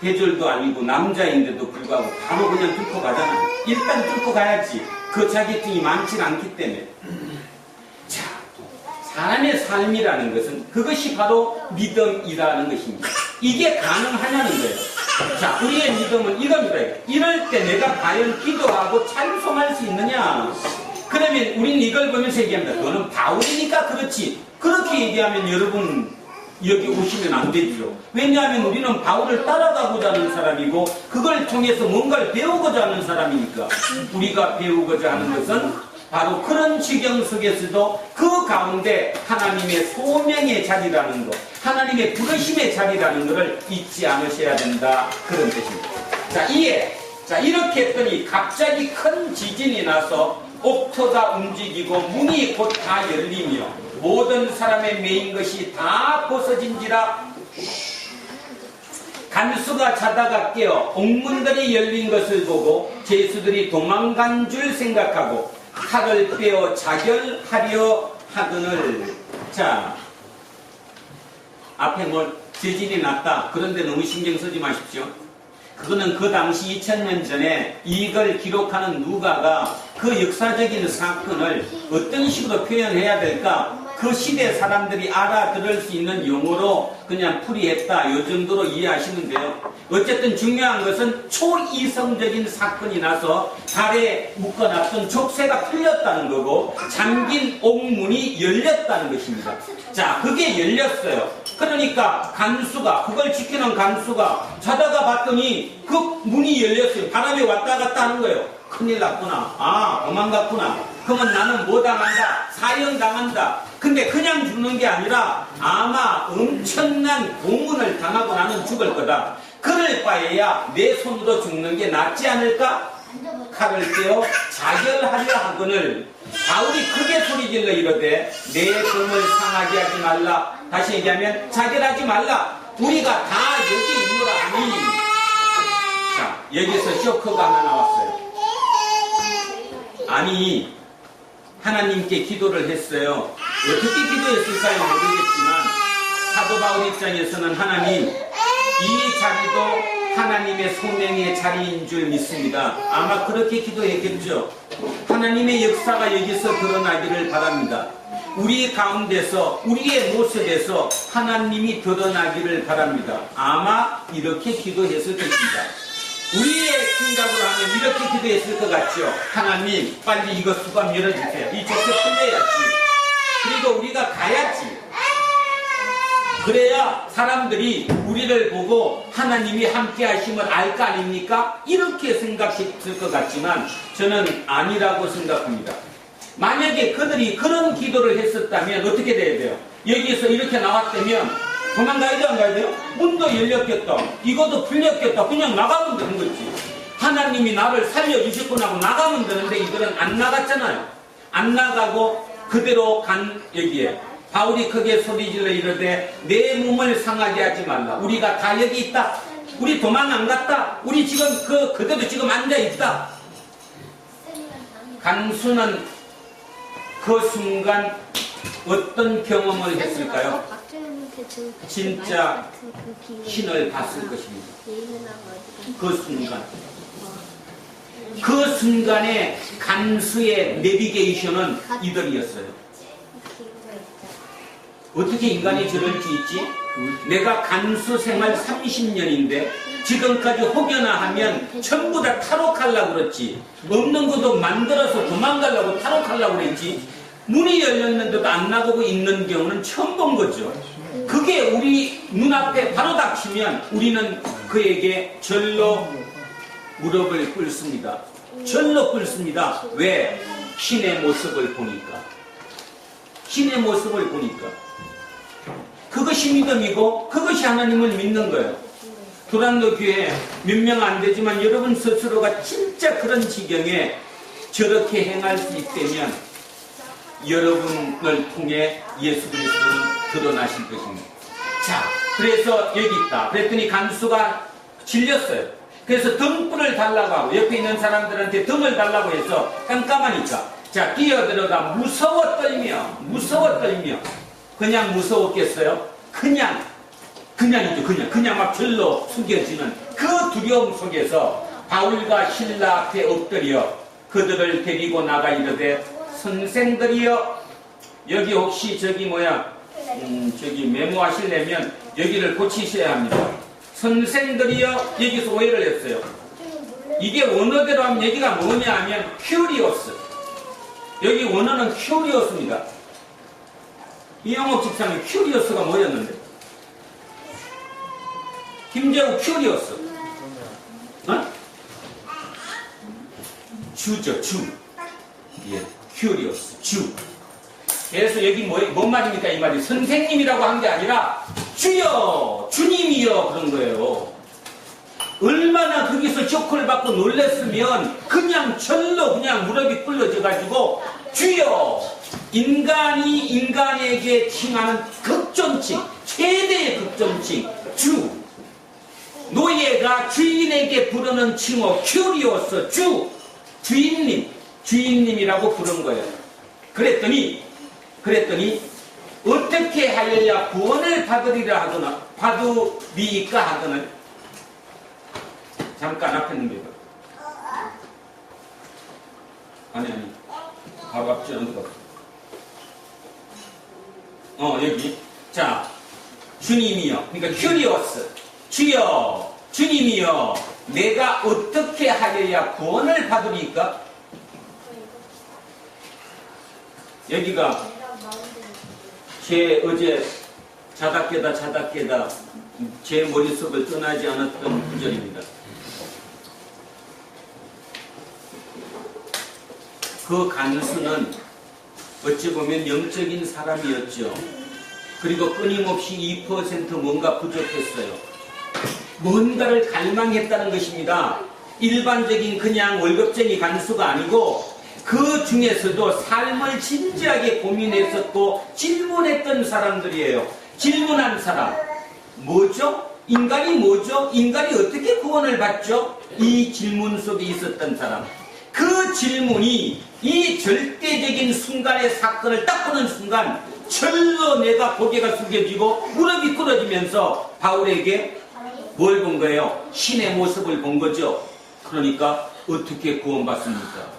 [SPEAKER 1] 계절도 아니고 남자인데도 불구하고 바로 그냥 뚫고 가잖아요. 일단 뚫고 가야지. 그 자격증이 많지 않기 때문에. 자, 사람의 삶이라는 것은 그것이 바로 믿음이라는 것입니다. 이게 가능하냐는 거예요. 자, 우리의 믿음은 이겁니다. 이럴 때 내가 과연 기도하고 찬송할 수 있느냐? 그러면 우리는 이걸 보면서 얘기합니다. 너는 바울이니까 그렇지. 그렇게 얘기하면 여러분 여기 오시면 안 되죠. 왜냐하면 우리는 바울을 따라가고자 하는 사람이고 그걸 통해서 뭔가를 배우고자 하는 사람이니까. 우리가 배우고자 하는 것은 바로 그런 지경 속에서도 그 가운데 하나님의 소명의 자리라는 것, 하나님의 부르심의 자리라는 것을 잊지 않으셔야 된다. 그런 뜻입니다. 자, 이렇게 했더니 갑자기 큰 지진이 나서 옥토가 움직이고 문이 곧 다 열리며 모든 사람의 메인 것이 다 벗어진지라. 간수가 자다가 깨어 옥문들이 열린 것을 보고 제수들이 도망간 줄 생각하고 칼을 빼어 자결하려 하거늘. 자, 앞에 지진이 났다. 그런데 너무 신경 쓰지 마십시오. 그거는 그 당시 2000년 전에 이걸 기록하는 누가가 그 역사적인 사건을 어떤 식으로 표현해야 될까, 그 시대 사람들이 알아들을 수 있는 용어로 그냥 풀이했다. 이 정도로 이해하시면 돼요. 어쨌든 중요한 것은 초이성적인 사건이 나서 달에 묶어놨던 족쇄가 풀렸다는 거고 잠긴 옥문이 열렸다는 것입니다. 자, 그게 열렸어요. 그러니까 간수가, 그걸 지키는 간수가 자다가 봤더니 그 문이 열렸어요. 바람이 왔다 갔다 하는 거예요. 큰일 났구나. 아, 도망갔구나. 그러면 나는 뭐 당한다? 사형 당한다. 근데 그냥 죽는 게 아니라 아마 엄청난 고문을 당하고 나는 죽을 거다. 그럴 바에야 내 손으로 죽는 게 낫지 않을까? 칼을 떼어 자결하려 하거늘 바울이 크게 소리질러 이르되 내 금을 상하게 하지 말라. 다시 얘기하면 자결하지 말라. 우리가 다 여기 있노라 하니. 자, 여기서 쇼크가 하나 나왔어요. 아니, 하나님께 기도를 했어요. 어떻게 기도했을까요? 모르겠지만 사도 바울 입장에서는 하나님, 이 자리도 하나님의 소명의 자리인 줄 믿습니다. 아마 그렇게 기도했겠죠. 하나님의 역사가 여기서 드러나기를 바랍니다. 우리 가운데서, 우리의 모습에서 하나님이 드러나기를 바랍니다. 아마 이렇게 기도했을 것입니다. 우리의 생각으로 하면 이렇게 기도했을 것 같죠. 하나님, 빨리 이거 수감 열어주세요. 이 족쇄 풀려야지. 그리고 우리가 가야지. 그래야 사람들이 우리를 보고 하나님이 함께 하심을 알 거 아닙니까? 이렇게 생각했을 것 같지만 저는 아니라고 생각합니다. 만약에 그들이 그런 기도를 했었다면 어떻게 돼야 돼요? 여기서 이렇게 나왔다면 도망가야 돼, 안 가야 돼요? 문도 열렸겠다. 이것도 풀렸겠다. 그냥 나가면 되는 거지. 하나님이 나를 살려주셨구나 하고 나가면 되는데 이들은 안 나갔잖아요. 안 나가고 그대로 간 여기에. 바울이 크게 소리질러 이르되 내 몸을 상하게 하지 말라. 우리가 다 여기 있다. 우리 도망 안 갔다. 우리 지금 그대로 지금 앉아 있다. 간수는 그 순간 어떤 경험을 했을까요? 진짜 신을 봤을 것입니다. 그 순간에 간수의 내비게이션은 이들이었어요. 어떻게 인간이 저럴 수 있지? 내가 간수 생활 30년인데 지금까지 혹여나 하면 전부 다 탈옥하려고 그랬지. 없는 것도 만들어서 도망가려고 탈옥하려고 그랬지. 문이 열렸는데도 안 나가고 있는 경우는 처음 본 거죠. 그게 우리 눈앞에 바로 닥치면 우리는 그에게 절로 무릎을 꿇습니다. 절로 꿇습니다. 왜? 신의 모습을 보니까. 신의 모습을 보니까. 그것이 믿음이고 그것이 하나님을 믿는 거예요. 도란도 교회 몇 명 안 되지만 여러분 스스로가 진짜 그런 지경에 저렇게 행할 수 있다면 여러분을 통해 예수 그리스도는 드러나실 것입니다. 자, 그래서 여기 있다. 그랬더니 간수가 질렸어요. 그래서 등불을 달라고 하고 옆에 있는 사람들한테 등을 달라고 해서 깜깜하니까 자, 뛰어들어가 무서워 떨며 그냥 무서웠겠어요? 그냥 막 절로 숙여지는 그 두려움 속에서 바울과 실라 앞에 엎드려 그들을 데리고 나가 이르되 선생들이여. 여기 혹시 저기 메모하시려면 여기를 고치셔야 합니다. 선생들이여. 여기서 오해를 했어요. 이게 원어대로 하면 여기가 뭐냐 하면 큐리오스. 여기 원어는 큐리오스입니다. 이영옥 집사님 큐리오스가 뭐였는데? 김재우 큐리오스. 어? 주죠, 주. 예, 큐리오스, 주. 그래서 여기 뭔 말입니까? 이 말이 선생님이라고 한 게 아니라 주여, 주님이여 그런 거예요. 얼마나 거기서 쇼크를 받고 놀랬으면 그냥 절로 그냥 무릎이 꿇어져가지고 주여. 인간이 인간에게 칭하는 극존칭, 최대의 극존칭, 주. 노예가 주인에게 부르는 칭호, 큐리오스, 주. 주인님이라고 부른 거예요. 그랬더니 어떻게 하여야 구원을 받으리까 하거늘. 잠깐 앞에 있는 거. 아니 바로 앞지 않은 것 같아. 여기. 자, 주님이여. 그러니까 큐리오스. 주여, 주님이여. 내가 어떻게 하여야 구원을 받으리까? 여기가 제 어제 자다 깨다 제 머릿속을 떠나지 않았던 구절입니다. 그 간수는 어찌 보면 영적인 사람이었죠. 그리고 끊임없이 2% 뭔가 부족했어요. 뭔가를 갈망했다는 것입니다. 일반적인 그냥 월급쟁이 간수가 아니고 그 중에서도 삶을 진지하게 고민했었고 질문했던 사람들이에요. 질문한 사람. 뭐죠? 인간이 뭐죠? 인간이 어떻게 구원을 받죠? 이 질문 속에 있었던 사람. 그 질문이 이 절대적인 순간의 사건을 딱 보는 순간 절로 내가 고개가 숙여지고 무릎이 꿇어지면서 바울에게 뭘 본 거예요? 신의 모습을 본 거죠. 그러니까 어떻게 구원받습니까?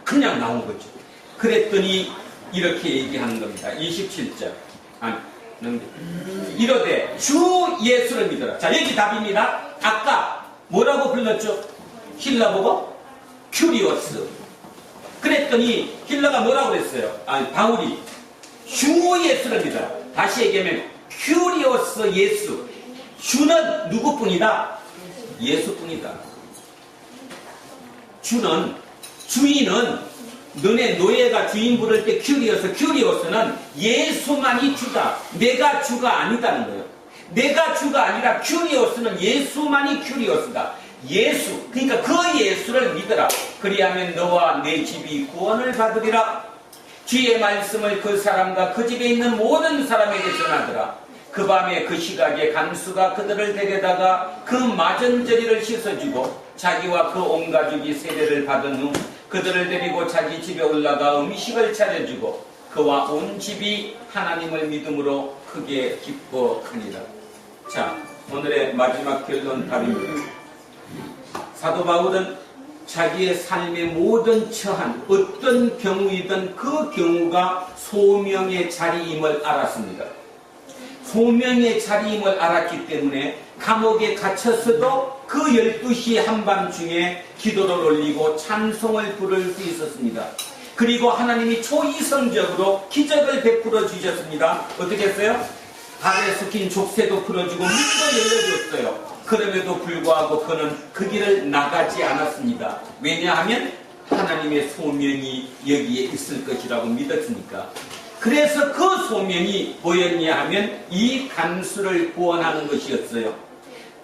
[SPEAKER 1] 그냥 나온 거죠. 그랬더니 이렇게 얘기하는 겁니다. 27절. 이러되 주 예수를 믿어라. 자, 여기 답입니다. 아까 뭐라고 불렀죠? 힐라보고 큐리오스. 그랬더니 힐라가 뭐라고 그랬어요? 바울이 주 예수를 믿어라. 다시 얘기하면 큐리오스 예수. 주는 누구뿐이다? 예수뿐이다. 주인은 너네 노예가 주인 부를 때 큐리오스는 예수만이 주다. 내가 주가 아니다는 거예요. 내가 주가 아니라 큐리오스는 예수만이 큐리오스다. 예수, 그러니까 그 예수를 믿어라. 그리하면 너와 내 집이 구원을 받으리라. 주의 말씀을 그 사람과 그 집에 있는 모든 사람에게 전하더라. 그 밤에 그 시각에 간수가 그들을 데려다가 그 마전저리를 씻어주고 자기와 그 온 가족이 세례를 받은 후 그들을 데리고 자기 집에 올라가 음식을 차려주고 그와 온 집이 하나님을 믿음으로 크게 기뻐하니라. 자, 오늘의 마지막 결론 답입니다. 사도 바울은 자기의 삶의 모든 처한 어떤 경우이든 그 경우가 소명의 자리임을 알았습니다. 소명의 자리임을 알았기 때문에 감옥에 갇혔어도 그 12시 한밤중에 기도를 올리고 찬송을 부를 수 있었습니다. 그리고 하나님이 초이성적으로 기적을 베풀어 주셨습니다. 어떻게 했어요? 발에 섞인 족쇄도 풀어주고 문도 열려줬어요. 그럼에도 불구하고 그는 그 길을 나가지 않았습니다. 왜냐하면 하나님의 소명이 여기에 있을 것이라고 믿었으니까. 그래서 그 소명이 뭐였냐 하면 이 간수를 구원하는 것이었어요.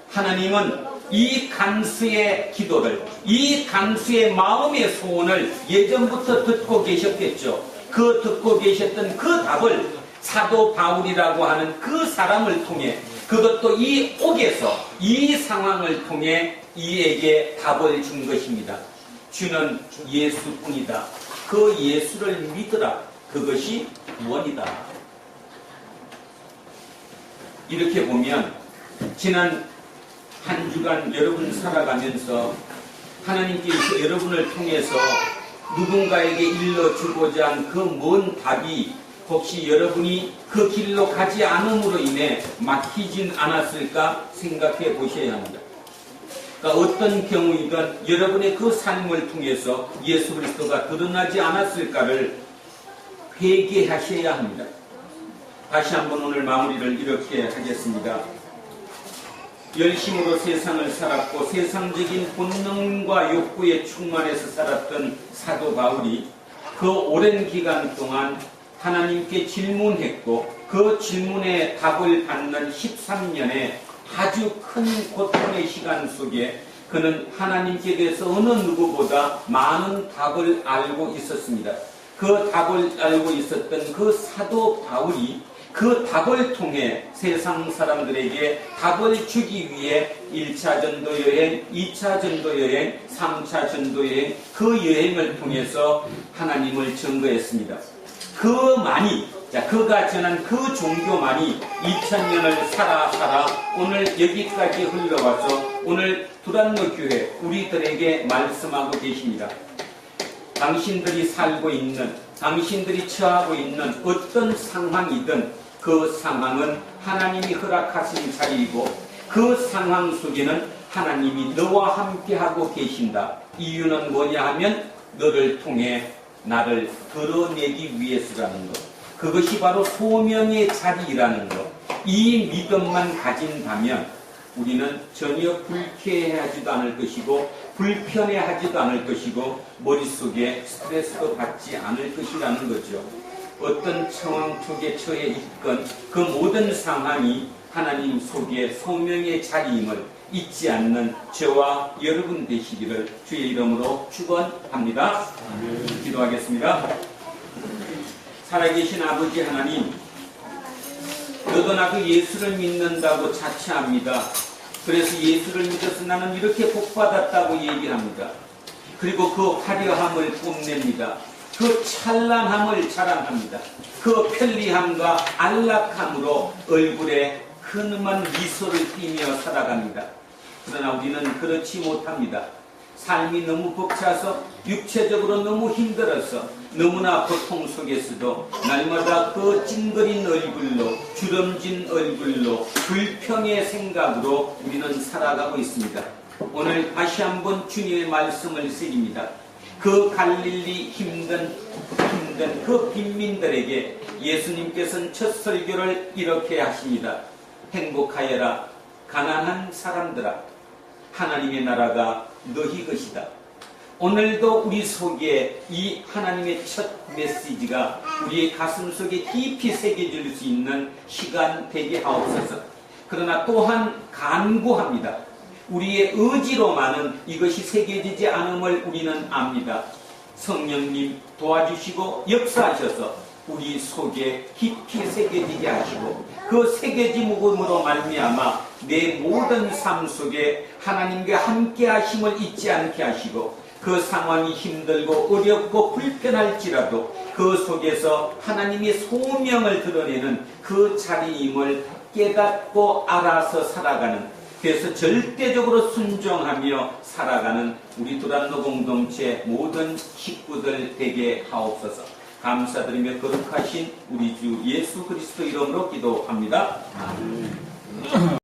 [SPEAKER 1] 하나님은 이 간수의 기도를, 이 간수의 마음의 소원을 예전부터 듣고 계셨겠죠. 그 듣고 계셨던 그 답을 사도 바울이라고 하는 그 사람을 통해, 그것도 이 옥에서 이 상황을 통해 이에게 답을 준 것입니다. 주는 예수뿐이다. 그 예수를 믿으라. 그것이 구원이다. 이렇게 보면 지난 한 주간 여러분 살아가면서 하나님께서 여러분을 통해서 누군가에게 일러주고자 한 그 먼 답이 혹시 여러분이 그 길로 가지 않음으로 인해 막히진 않았을까 생각해 보셔야 합니다. 그러니까 어떤 경우이든 여러분의 그 삶을 통해서 예수 그리스도가 드러나지 않았을까를 회개하셔야 합니다. 다시 한번 오늘 마무리를 이렇게 하겠습니다. 열심으로 세상을 살았고 세상적인 본능과 욕구에 충만해서 살았던 사도 바울이 그 오랜 기간 동안 하나님께 질문했고 그 질문에 답을 받는 13년의 아주 큰 고통의 시간 속에 그는 하나님께 대해서 어느 누구보다 많은 답을 알고 있었습니다. 그 답을 알고 있었던 그 사도 바울이 그 답을 통해 세상 사람들에게 답을 주기 위해 1차 전도 여행, 2차 전도 여행, 3차 전도 여행, 그 여행을 통해서 하나님을 증거했습니다. 그가 전한 그 종교만이 2000년을 살아 오늘 여기까지 흘러와서 오늘 두란노 교회 우리들에게 말씀하고 계십니다. 당신들이 살고 있는 당신들이 처하고 있는 어떤 상황이든 그 상황은 하나님이 허락하신 자리이고 그 상황 속에는 하나님이 너와 함께하고 계신다. 이유는 뭐냐 하면 너를 통해 나를 드러내기 위해서라는 것. 그것이 바로 소명의 자리라는 것. 이 믿음만 가진다면 우리는 전혀 불쾌해하지도 않을 것이고 불편해하지도 않을 것이고 머릿속에 스트레스도 받지 않을 것이라는 거죠. 어떤 상황 속에 처해 있건 그 모든 상황이 하나님 속에 소명의 자리임을 잊지 않는 저와 여러분 되시기를 주의 이름으로 축원합니다. 기도하겠습니다. 살아계신 아버지 하나님, 너도 나도 예수를 믿는다고 자처합니다. 그래서 예수를 믿어서 나는 이렇게 복받았다고 얘기합니다. 그리고 그 화려함을 뽐냅니다. 그 찬란함을 자랑합니다. 그 편리함과 안락함으로 얼굴에 흔한 미소를 띠며 살아갑니다. 그러나 우리는 그렇지 못합니다. 삶이 너무 벅차서 육체적으로 너무 힘들어서 너무나 고통 속에서도 날마다 그 찡그린 얼굴로 주름진 얼굴로 불평의 생각으로 우리는 살아가고 있습니다. 오늘 다시 한번 주님의 말씀을 쓰립니다. 그 갈릴리 힘든 그 빈민들에게 예수님께서는 첫 설교를 이렇게 하십니다. 행복하여라 가난한 사람들아, 하나님의 나라가 너희 것이다. 오늘도 우리 속에 이 하나님의 첫 메시지가 우리의 가슴 속에 깊이 새겨질 수 있는 시간 되게 하옵소서. 그러나 또한 간구합니다. 우리의 의지로만은 이것이 새겨지지 않음을 우리는 압니다. 성령님 도와주시고 역사하셔서 우리 속에 깊이 새겨지게 하시고 그 새겨짐으로 말미암아 내 모든 삶 속에 하나님과 함께 하심을 잊지 않게 하시고 그 상황이 힘들고 어렵고 불편할지라도 그 속에서 하나님의 소명을 드러내는 그 자리임을 깨닫고 알아서 살아가는, 그래서 절대적으로 순종하며 살아가는 우리 두란노 공동체 모든 식구들 되게 하옵소서. 감사드리며 거룩하신 우리 주 예수 그리스도 이름으로 기도합니다. 아멘.